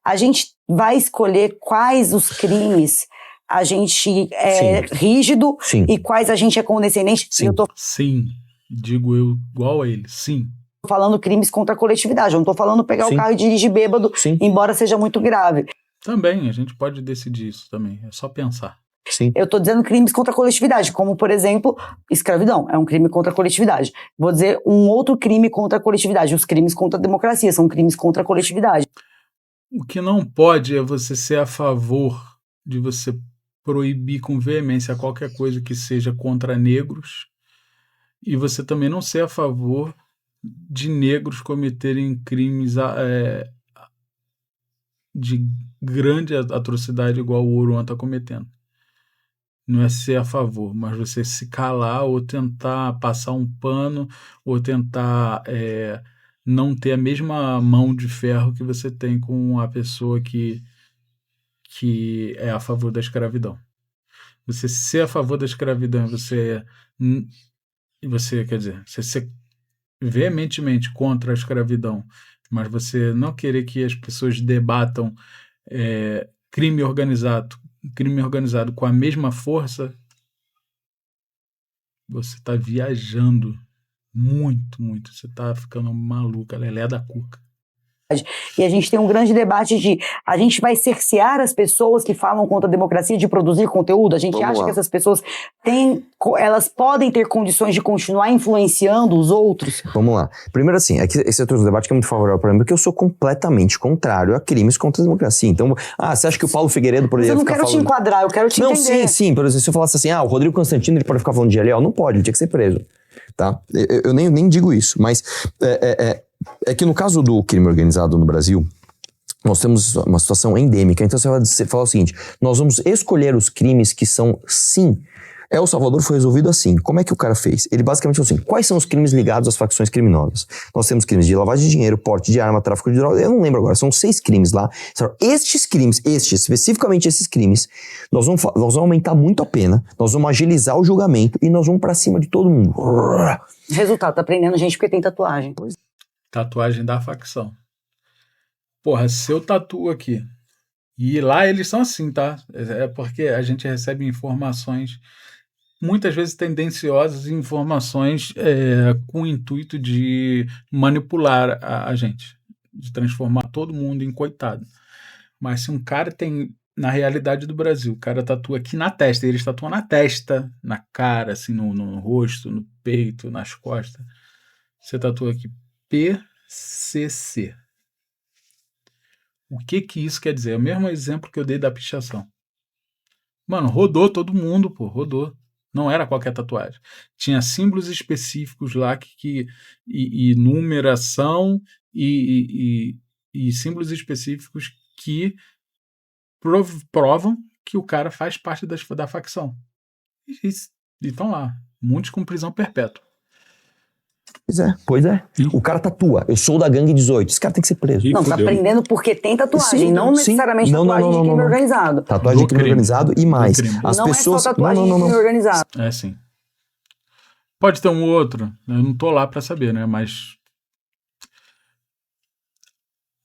a gente vai escolher quais os crimes a gente é rígido e quais a gente é condescendente. Sim, digo eu igual a ele, sim. Tô falando crimes contra a coletividade, eu não tô falando pegar o carro e dirigir bêbado, embora seja muito grave. Também, a gente pode decidir isso também, é só pensar. Sim. Eu tô dizendo crimes contra a coletividade, como, por exemplo, escravidão, é um crime contra a coletividade. Vou dizer um outro crime contra a coletividade, os crimes contra a democracia, são crimes contra a coletividade. O que não pode é você ser a favor de você proibir com veemência qualquer coisa que seja contra negros, e você também não ser a favor de negros cometerem crimes de grande atrocidade igual o Oruan está cometendo. Não é ser a favor, mas você se calar ou tentar passar um pano ou tentar não ter a mesma mão de ferro que você tem com a pessoa que é a favor da escravidão. Você ser a favor da escravidão, você quer dizer, você ser veementemente contra a escravidão, mas você não querer que as pessoas debatam crime organizado com a mesma força, você está viajando muito, muito. Você está ficando maluca, lelé da cuca. E a gente tem um grande debate de a gente vai cercear as pessoas que falam contra a democracia de produzir conteúdo. A gente acha que essas pessoas elas podem ter condições de continuar influenciando os outros. Vamos lá. Primeiro assim, esse é outro debate que é muito favorável para mim, porque eu sou completamente contrário a crimes contra a democracia. Então, você acha que o Paulo Figueiredo poderia ficar falando... Eu não quero te enquadrar, eu quero te entender. Sim. Por exemplo, se eu falasse assim, o Rodrigo Constantino ele pode ficar falando de GLO, não pode, ele tinha que ser preso. Tá? Eu nem digo isso, mas é que no caso do crime organizado no Brasil, nós temos uma situação endêmica. Então você fala o seguinte, nós vamos escolher os crimes que são, sim, El Salvador foi resolvido assim. Como é que o cara fez? Ele basicamente falou assim, quais são os crimes ligados às facções criminosas? Nós temos crimes de lavagem de dinheiro, porte de arma, tráfico de drogas, eu não lembro agora, são 6 crimes lá. Especificamente esses crimes, nós vamos aumentar muito a pena, nós vamos agilizar o julgamento e nós vamos pra cima de todo mundo. Resultado, tá prendendo gente porque tem tatuagem. Tatuagem da facção. Porra, se eu tatuo aqui, e lá eles são assim, tá? É porque a gente recebe informações muitas vezes tendenciosas, informações com o intuito de manipular a gente, de transformar todo mundo em coitado. Mas se um cara tem, na realidade do Brasil, o cara tatua aqui na testa, eles tatuam na testa, na cara, assim, no rosto, no peito, nas costas. Você tatua aqui PCC. O que isso quer dizer? É o mesmo exemplo que eu dei da pichação. Mano, rodou todo mundo, pô, rodou. Não era qualquer tatuagem. Tinha símbolos específicos lá e numeração e símbolos específicos que provam que o cara faz parte da facção. E estão lá. Muitos com prisão perpétua. Pois é. O cara tatua. Eu sou da gangue 18. Esse cara tem que ser preso. Não, tá prendendo porque tem tatuagem, não necessariamente tatuagem de crime organizado. Tatuagem de crime organizado e mais. As não pessoas... é só tatuagem de crime organizado. É sim. Pode ter um outro, eu não tô lá para saber, né? Mas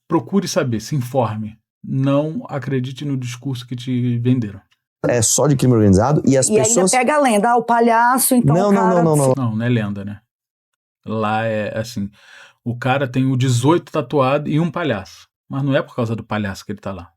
procure saber, se informe. Não acredite no discurso que te venderam. É só de crime organizado e as pessoas... E ainda pega a lenda, o palhaço, então não, o cara... Não é lenda, né? Lá é assim, o cara tem o 18 tatuado e um palhaço. Mas não é por causa do palhaço que ele tá lá.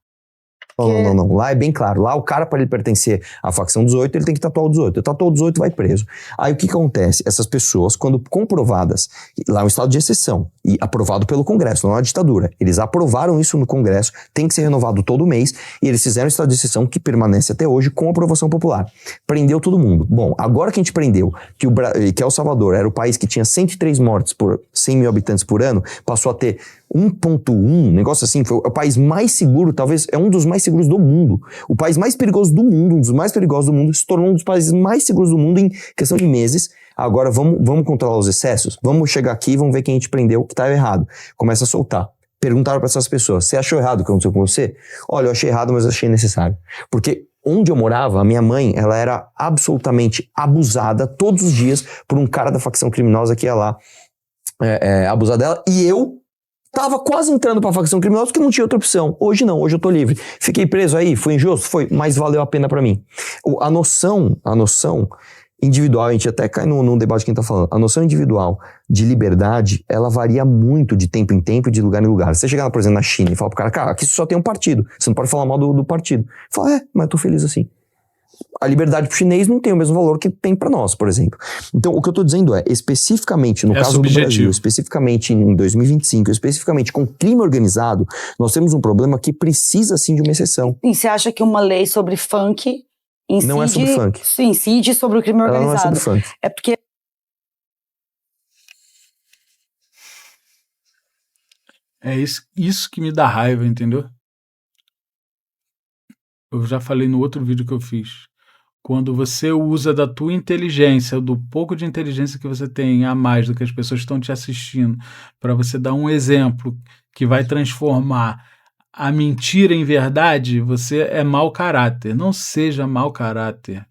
Não. Lá é bem claro. Lá o cara, para ele pertencer à facção 18, ele tem que tatuar o 18. Ele tatuou o 18, vai preso. Aí o que acontece? Essas pessoas, quando comprovadas, lá é um estado de exceção, e aprovado pelo Congresso, não é uma ditadura. Eles aprovaram isso no Congresso, tem que ser renovado todo mês, e eles fizeram um estado de exceção que permanece até hoje com aprovação popular. Prendeu todo mundo. Bom, agora que a gente prendeu, que El Salvador era o país que tinha 103 mortes por 100 mil habitantes por ano, passou a ter 1,1, negócio assim, foi o país mais seguro, talvez é um dos mais seguros do mundo. O país mais perigoso do mundo, um dos mais perigosos do mundo, se tornou um dos países mais seguros do mundo em questão de meses. Agora vamos controlar os excessos? Vamos chegar aqui e vamos ver quem a gente prendeu que estava errado. Começa a soltar. Perguntaram para essas pessoas, você achou errado o que aconteceu com você? Olha, eu achei errado, mas eu achei necessário. Porque onde eu morava, a minha mãe, ela era absolutamente abusada todos os dias por um cara da facção criminosa que ia lá abusar dela, e eu tava quase entrando pra facção criminosa porque não tinha outra opção. Hoje não, hoje eu tô livre. Fiquei preso aí, foi injusto? Foi, mas valeu a pena pra mim. A noção individual, a gente até cai num debate que a gente tá falando, a noção individual de liberdade, ela varia muito de tempo em tempo e de lugar em lugar. Você chegar, por exemplo, na China e falar pro cara, aqui só tem um partido, você não pode falar mal do partido. Fala, mas eu tô feliz assim. A liberdade pro chinês não tem o mesmo valor que tem para nós, por exemplo. Então, o que eu tô dizendo especificamente no caso subjetivo. do Brasil, especificamente em 2025, especificamente com crime organizado, nós temos um problema que precisa, sim, de uma exceção. E você acha que uma lei sobre funk incide... Não é sobre funk. Sim, incide sobre o crime organizado. Ela não é sobre funk. É porque... É isso que me dá raiva, entendeu? Eu já falei no outro vídeo que eu fiz. Quando você usa da tua inteligência, do pouco de inteligência que você tem a mais do que as pessoas estão te assistindo, para você dar um exemplo que vai transformar a mentira em verdade, você é mau caráter. Não seja mau caráter.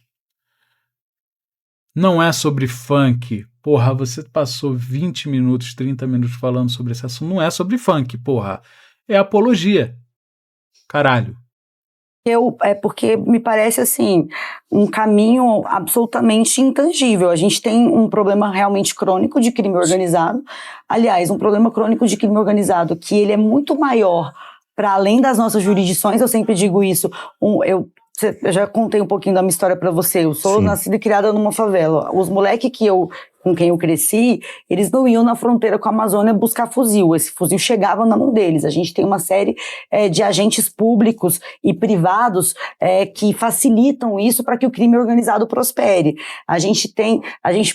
Não é sobre funk. Porra, você passou 20 minutos, 30 minutos falando sobre esse assunto. Não é sobre funk, porra. É apologia. Caralho. Porque me parece assim um caminho absolutamente intangível. A gente tem um problema realmente crônico de crime organizado. Aliás, um problema crônico de crime organizado que ele é muito maior para além das nossas jurisdições. Eu sempre digo isso. Eu já contei um pouquinho da minha história para você. Eu sou nascida e criada numa favela. Os moleques com quem eu cresci, eles não iam na fronteira com a Amazônia buscar fuzil. Esse fuzil chegava na mão deles. A gente tem uma série de agentes públicos e privados que facilitam isso para que o crime organizado prospere. A gente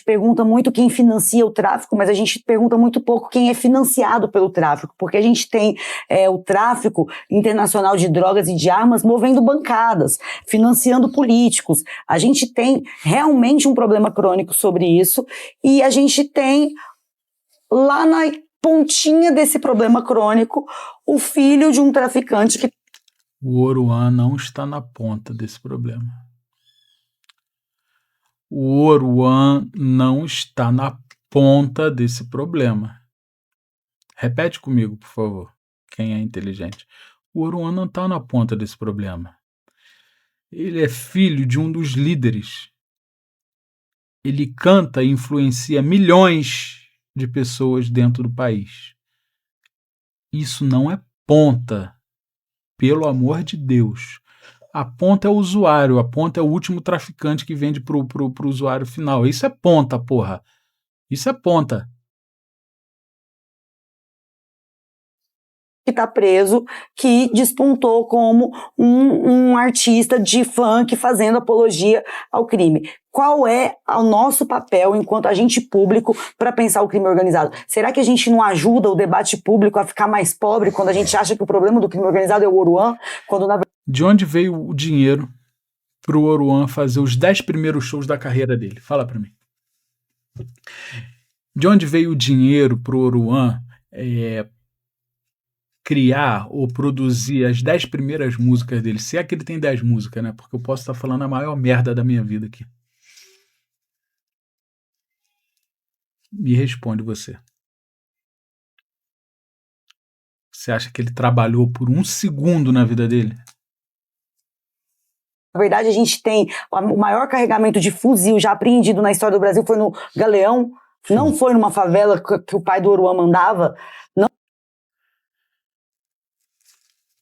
pergunta muito quem financia o tráfico, mas a gente pergunta muito pouco quem é financiado pelo tráfico, porque a gente tem o tráfico internacional de drogas e de armas movendo bancadas, financiando políticos. A gente tem realmente um problema crônico sobre isso. E a gente tem, lá na pontinha desse problema crônico, o filho de um traficante que... O Oruan não está na ponta desse problema. O Oruan não está na ponta desse problema. Repete comigo, por favor, quem é inteligente. O Oruan não está na ponta desse problema. Ele é filho de um dos líderes. Ele canta e influencia milhões de pessoas dentro do país. Isso não é ponta, pelo amor de Deus. A ponta é o usuário, a ponta é o último traficante que vende pro usuário final. Isso é ponta, porra. Isso é ponta. Que está preso, que despontou como um artista de funk fazendo apologia ao crime. Qual é o nosso papel enquanto agente público para pensar o crime organizado? Será que a gente não ajuda o debate público a ficar mais pobre quando a gente acha que o problema do crime organizado é o Oruan? De onde veio o dinheiro para o Oruan fazer os 10 primeiros shows da carreira dele? Fala para mim. De onde veio o dinheiro para o Oruan criar ou produzir as 10 primeiras músicas dele? Se é que ele tem 10 músicas, né? Porque eu posso estar falando a maior merda da minha vida aqui. Me responde você. Você acha que ele trabalhou por um segundo na vida dele? Na verdade, a gente tem o maior carregamento de fuzil já apreendido na história do Brasil foi no Galeão. Sim. Não foi numa favela que o pai do Oruan mandava. Não.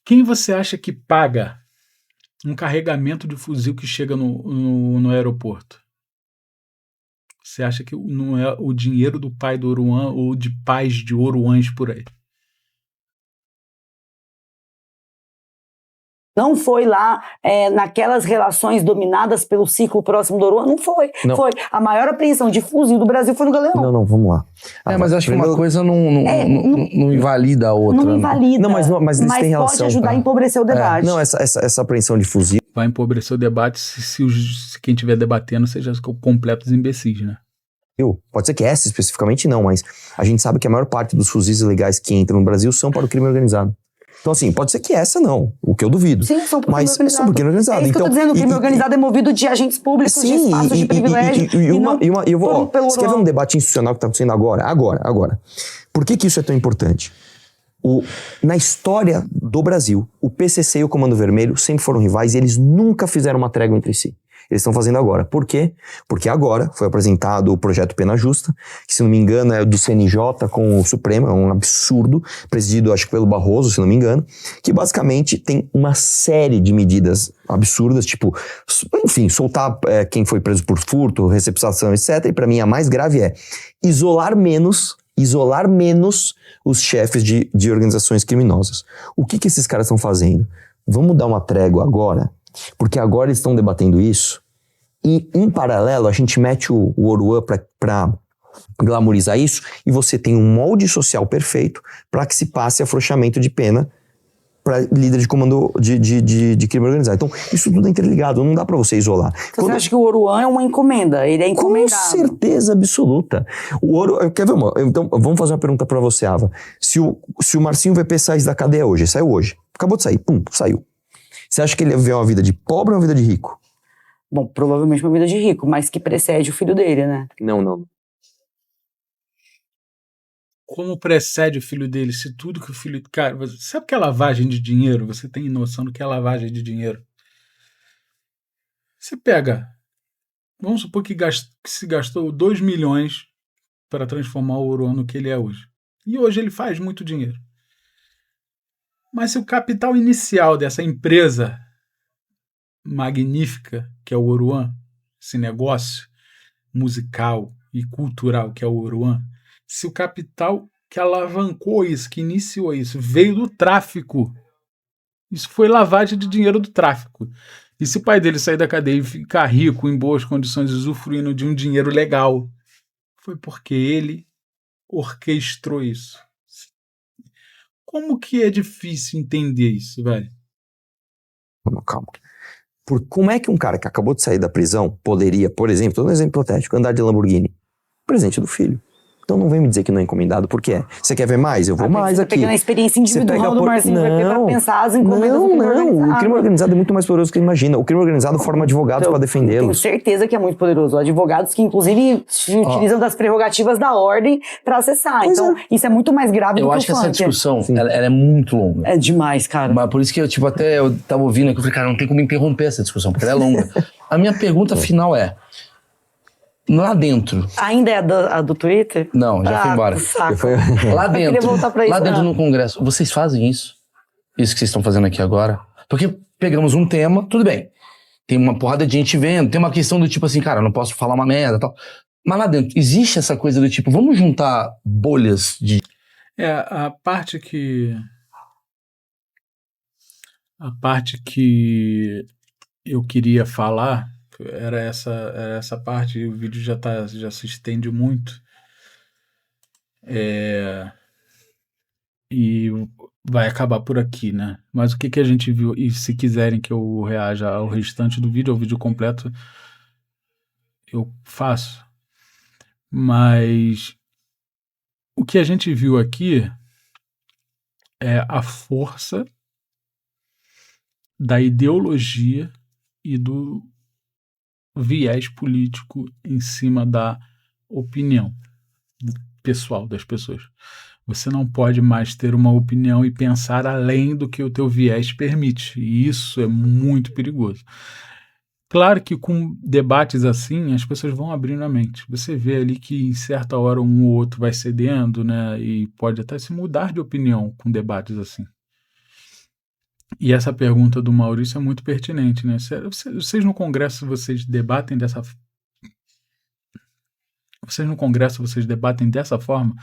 Quem você acha que paga um carregamento de fuzil que chega no aeroporto? Você acha que não é o dinheiro do pai do Oruan ou de pais de Oruãs por aí? Não foi lá naquelas relações dominadas pelo ciclo próximo do Oruan, não foi. Não. Foi a maior apreensão de fuzil do Brasil foi no Galeão. Não, vamos lá. Mas acho que uma coisa não invalida a outra. Não invalida, mas tem relação, pode ajudar a empobrecer o debate. Não, essa apreensão de fuzil... Vai empobrecer o debate se quem estiver debatendo seja completos imbecis, né? Pode ser que essa especificamente não, mas a gente sabe que a maior parte dos fuzis ilegais que entram no Brasil são para o crime organizado. Então, assim, pode ser que essa não, o que eu duvido. Sim, são crime organizado. É isso que eu tô dizendo, o crime organizado é movido de agentes públicos, de espaços de privilégio. Você quer ver um debate institucional que está acontecendo agora? Por que isso é tão importante? Na história do Brasil, o PCC e o Comando Vermelho sempre foram rivais e eles nunca fizeram uma trégua entre si. Eles estão fazendo agora. Por quê? Porque agora foi apresentado o projeto Pena Justa, que, se não me engano, é do CNJ com o Supremo, é um absurdo, presidido, acho que pelo Barroso, se não me engano, que basicamente tem uma série de medidas absurdas, tipo, enfim, soltar quem foi preso por furto, receptação, etc. E para mim a mais grave é isolar menos os chefes de organizações criminosas. O que esses caras estão fazendo? Vamos dar uma trégua agora? Porque agora eles estão debatendo isso e, em paralelo, a gente mete o Oruan para glamorizar isso e você tem um molde social perfeito para que se passe afrouxamento de pena para líder de comando de crime organizado. Então, isso tudo é interligado, não dá para você isolar. Você acha que o Oruan é uma encomenda? Ele é encomendado? Com certeza absoluta. Quer ver, então, vamos fazer uma pergunta para você, Ava. Se o Marcinho VP saísse da cadeia hoje, saiu hoje, acabou de sair, saiu. Você acha que ele ia viver uma vida de pobre ou uma vida de rico? Bom, provavelmente uma vida de rico, mas que precede o filho dele, né? Não. Como precede o filho dele? Se tudo que o filho... Cara, sabe o que é lavagem de dinheiro? Você tem noção do que é lavagem de dinheiro? Você pega... Vamos supor que se gastou 2 milhões para transformar o Oruan no que ele é hoje. E hoje ele faz muito dinheiro. Mas se o capital inicial dessa empresa magnífica, que é o Oruan, esse negócio musical e cultural que é o Oruan, se o capital que alavancou isso, que iniciou isso, veio do tráfico, isso foi lavagem de dinheiro do tráfico. E se o pai dele sair da cadeia e ficar rico, em boas condições, usufruindo de um dinheiro legal, foi porque ele orquestrou isso. Como que é difícil entender isso, velho? Calma. Como é que um cara que acabou de sair da prisão poderia, por exemplo, estou dando um exemplo hipotético, andar de Lamborghini? Presente do filho. Então não vem me dizer que não é encomendado, por quê? Você quer ver mais? Eu vou mais aqui. Você pegando a experiência individual do Marcinho pra pensar as encomendas do crime organizado. O crime organizado é muito mais poderoso do que imagina. O crime organizado forma advogados para defendê-los. Tenho certeza que é muito poderoso. Advogados que, inclusive, se utilizam das prerrogativas da ordem para acessar. Então, isso é muito mais grave do que o funk. Eu acho que essa discussão, ela é muito longa. É demais, cara. Mas por isso que eu tava ouvindo aqui, eu falei, cara, não tem como interromper essa discussão, porque ela é longa. A minha pergunta final é, lá dentro... Ainda é a do Twitter? Não, já foi embora. Lá dentro, lá dentro no Congresso, vocês fazem isso? Isso que vocês estão fazendo aqui agora? Porque pegamos um tema, tudo bem. Tem uma porrada de gente vendo, tem uma questão do tipo assim, cara, eu não posso falar uma merda e tal. Mas lá dentro, existe essa coisa do tipo, vamos juntar bolhas de... A parte que eu queria falar era essa parte, o vídeo já se estende muito. E vai acabar por aqui, né? Mas o que a gente viu, e se quiserem que eu reaja ao restante do vídeo, ao vídeo completo, eu faço. Mas o que a gente viu aqui é a força da ideologia e do viés político em cima da opinião, pessoal das pessoas. Você não pode mais ter uma opinião e pensar além do que o teu viés permite. E isso é muito perigoso. Claro que com debates assim, as pessoas vão abrindo a mente. Você vê ali que em certa hora um ou outro vai cedendo, né? E pode até se mudar de opinião com debates assim. E essa pergunta do Maurício é muito pertinente, né? Vocês no Congresso, vocês debatem dessa forma?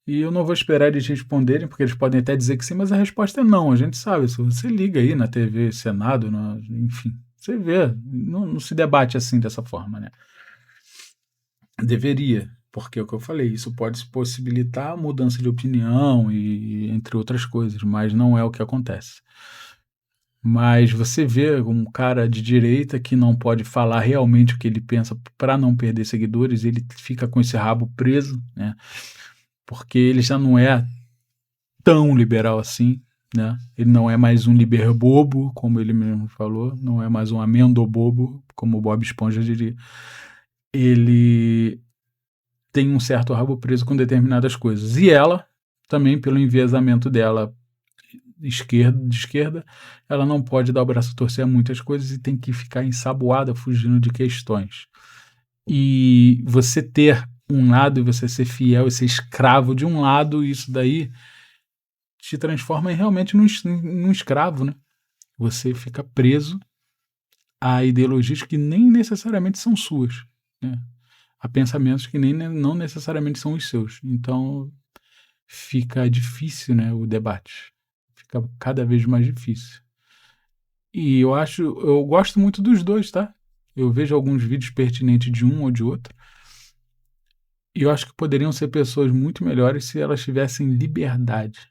E eu não vou esperar eles responderem, porque eles podem até dizer que sim, mas a resposta é não, a gente sabe. Se você liga aí na TV, Senado, enfim, você vê, não se debate assim dessa forma, né? Deveria, porque é o que eu falei, isso pode possibilitar a mudança de opinião e entre outras coisas, mas não é o que acontece. Mas você vê um cara de direita que não pode falar realmente o que ele pensa para não perder seguidores, ele fica com esse rabo preso, né? Porque ele já não é tão liberal assim, né? Ele não é mais um liberbobo, como ele mesmo falou, não é mais um amendobobo, como o Bob Esponja diria. Ele tem um certo rabo preso com determinadas coisas. E ela, também pelo enviesamento dela de esquerda, ela não pode dar o braço a torcer a muitas coisas e tem que ficar ensaboada, fugindo de questões. E você ter um lado e você ser fiel e ser escravo de um lado, isso daí te transforma realmente num escravo, né? Você fica preso a ideologias que nem necessariamente são suas, né? A pensamentos que não necessariamente são os seus. Então fica difícil, né, o debate. Fica cada vez mais difícil. E eu gosto muito dos dois, tá? Eu vejo alguns vídeos pertinentes de um ou de outro. E eu acho que poderiam ser pessoas muito melhores se elas tivessem liberdade.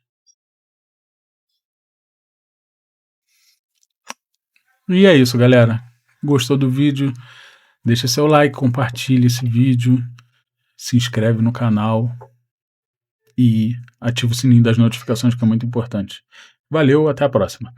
E é isso, galera. Gostou do vídeo? Deixa seu like, compartilha esse vídeo, se inscreve no canal e ativa o sininho das notificações, que é muito importante. Valeu, até a próxima.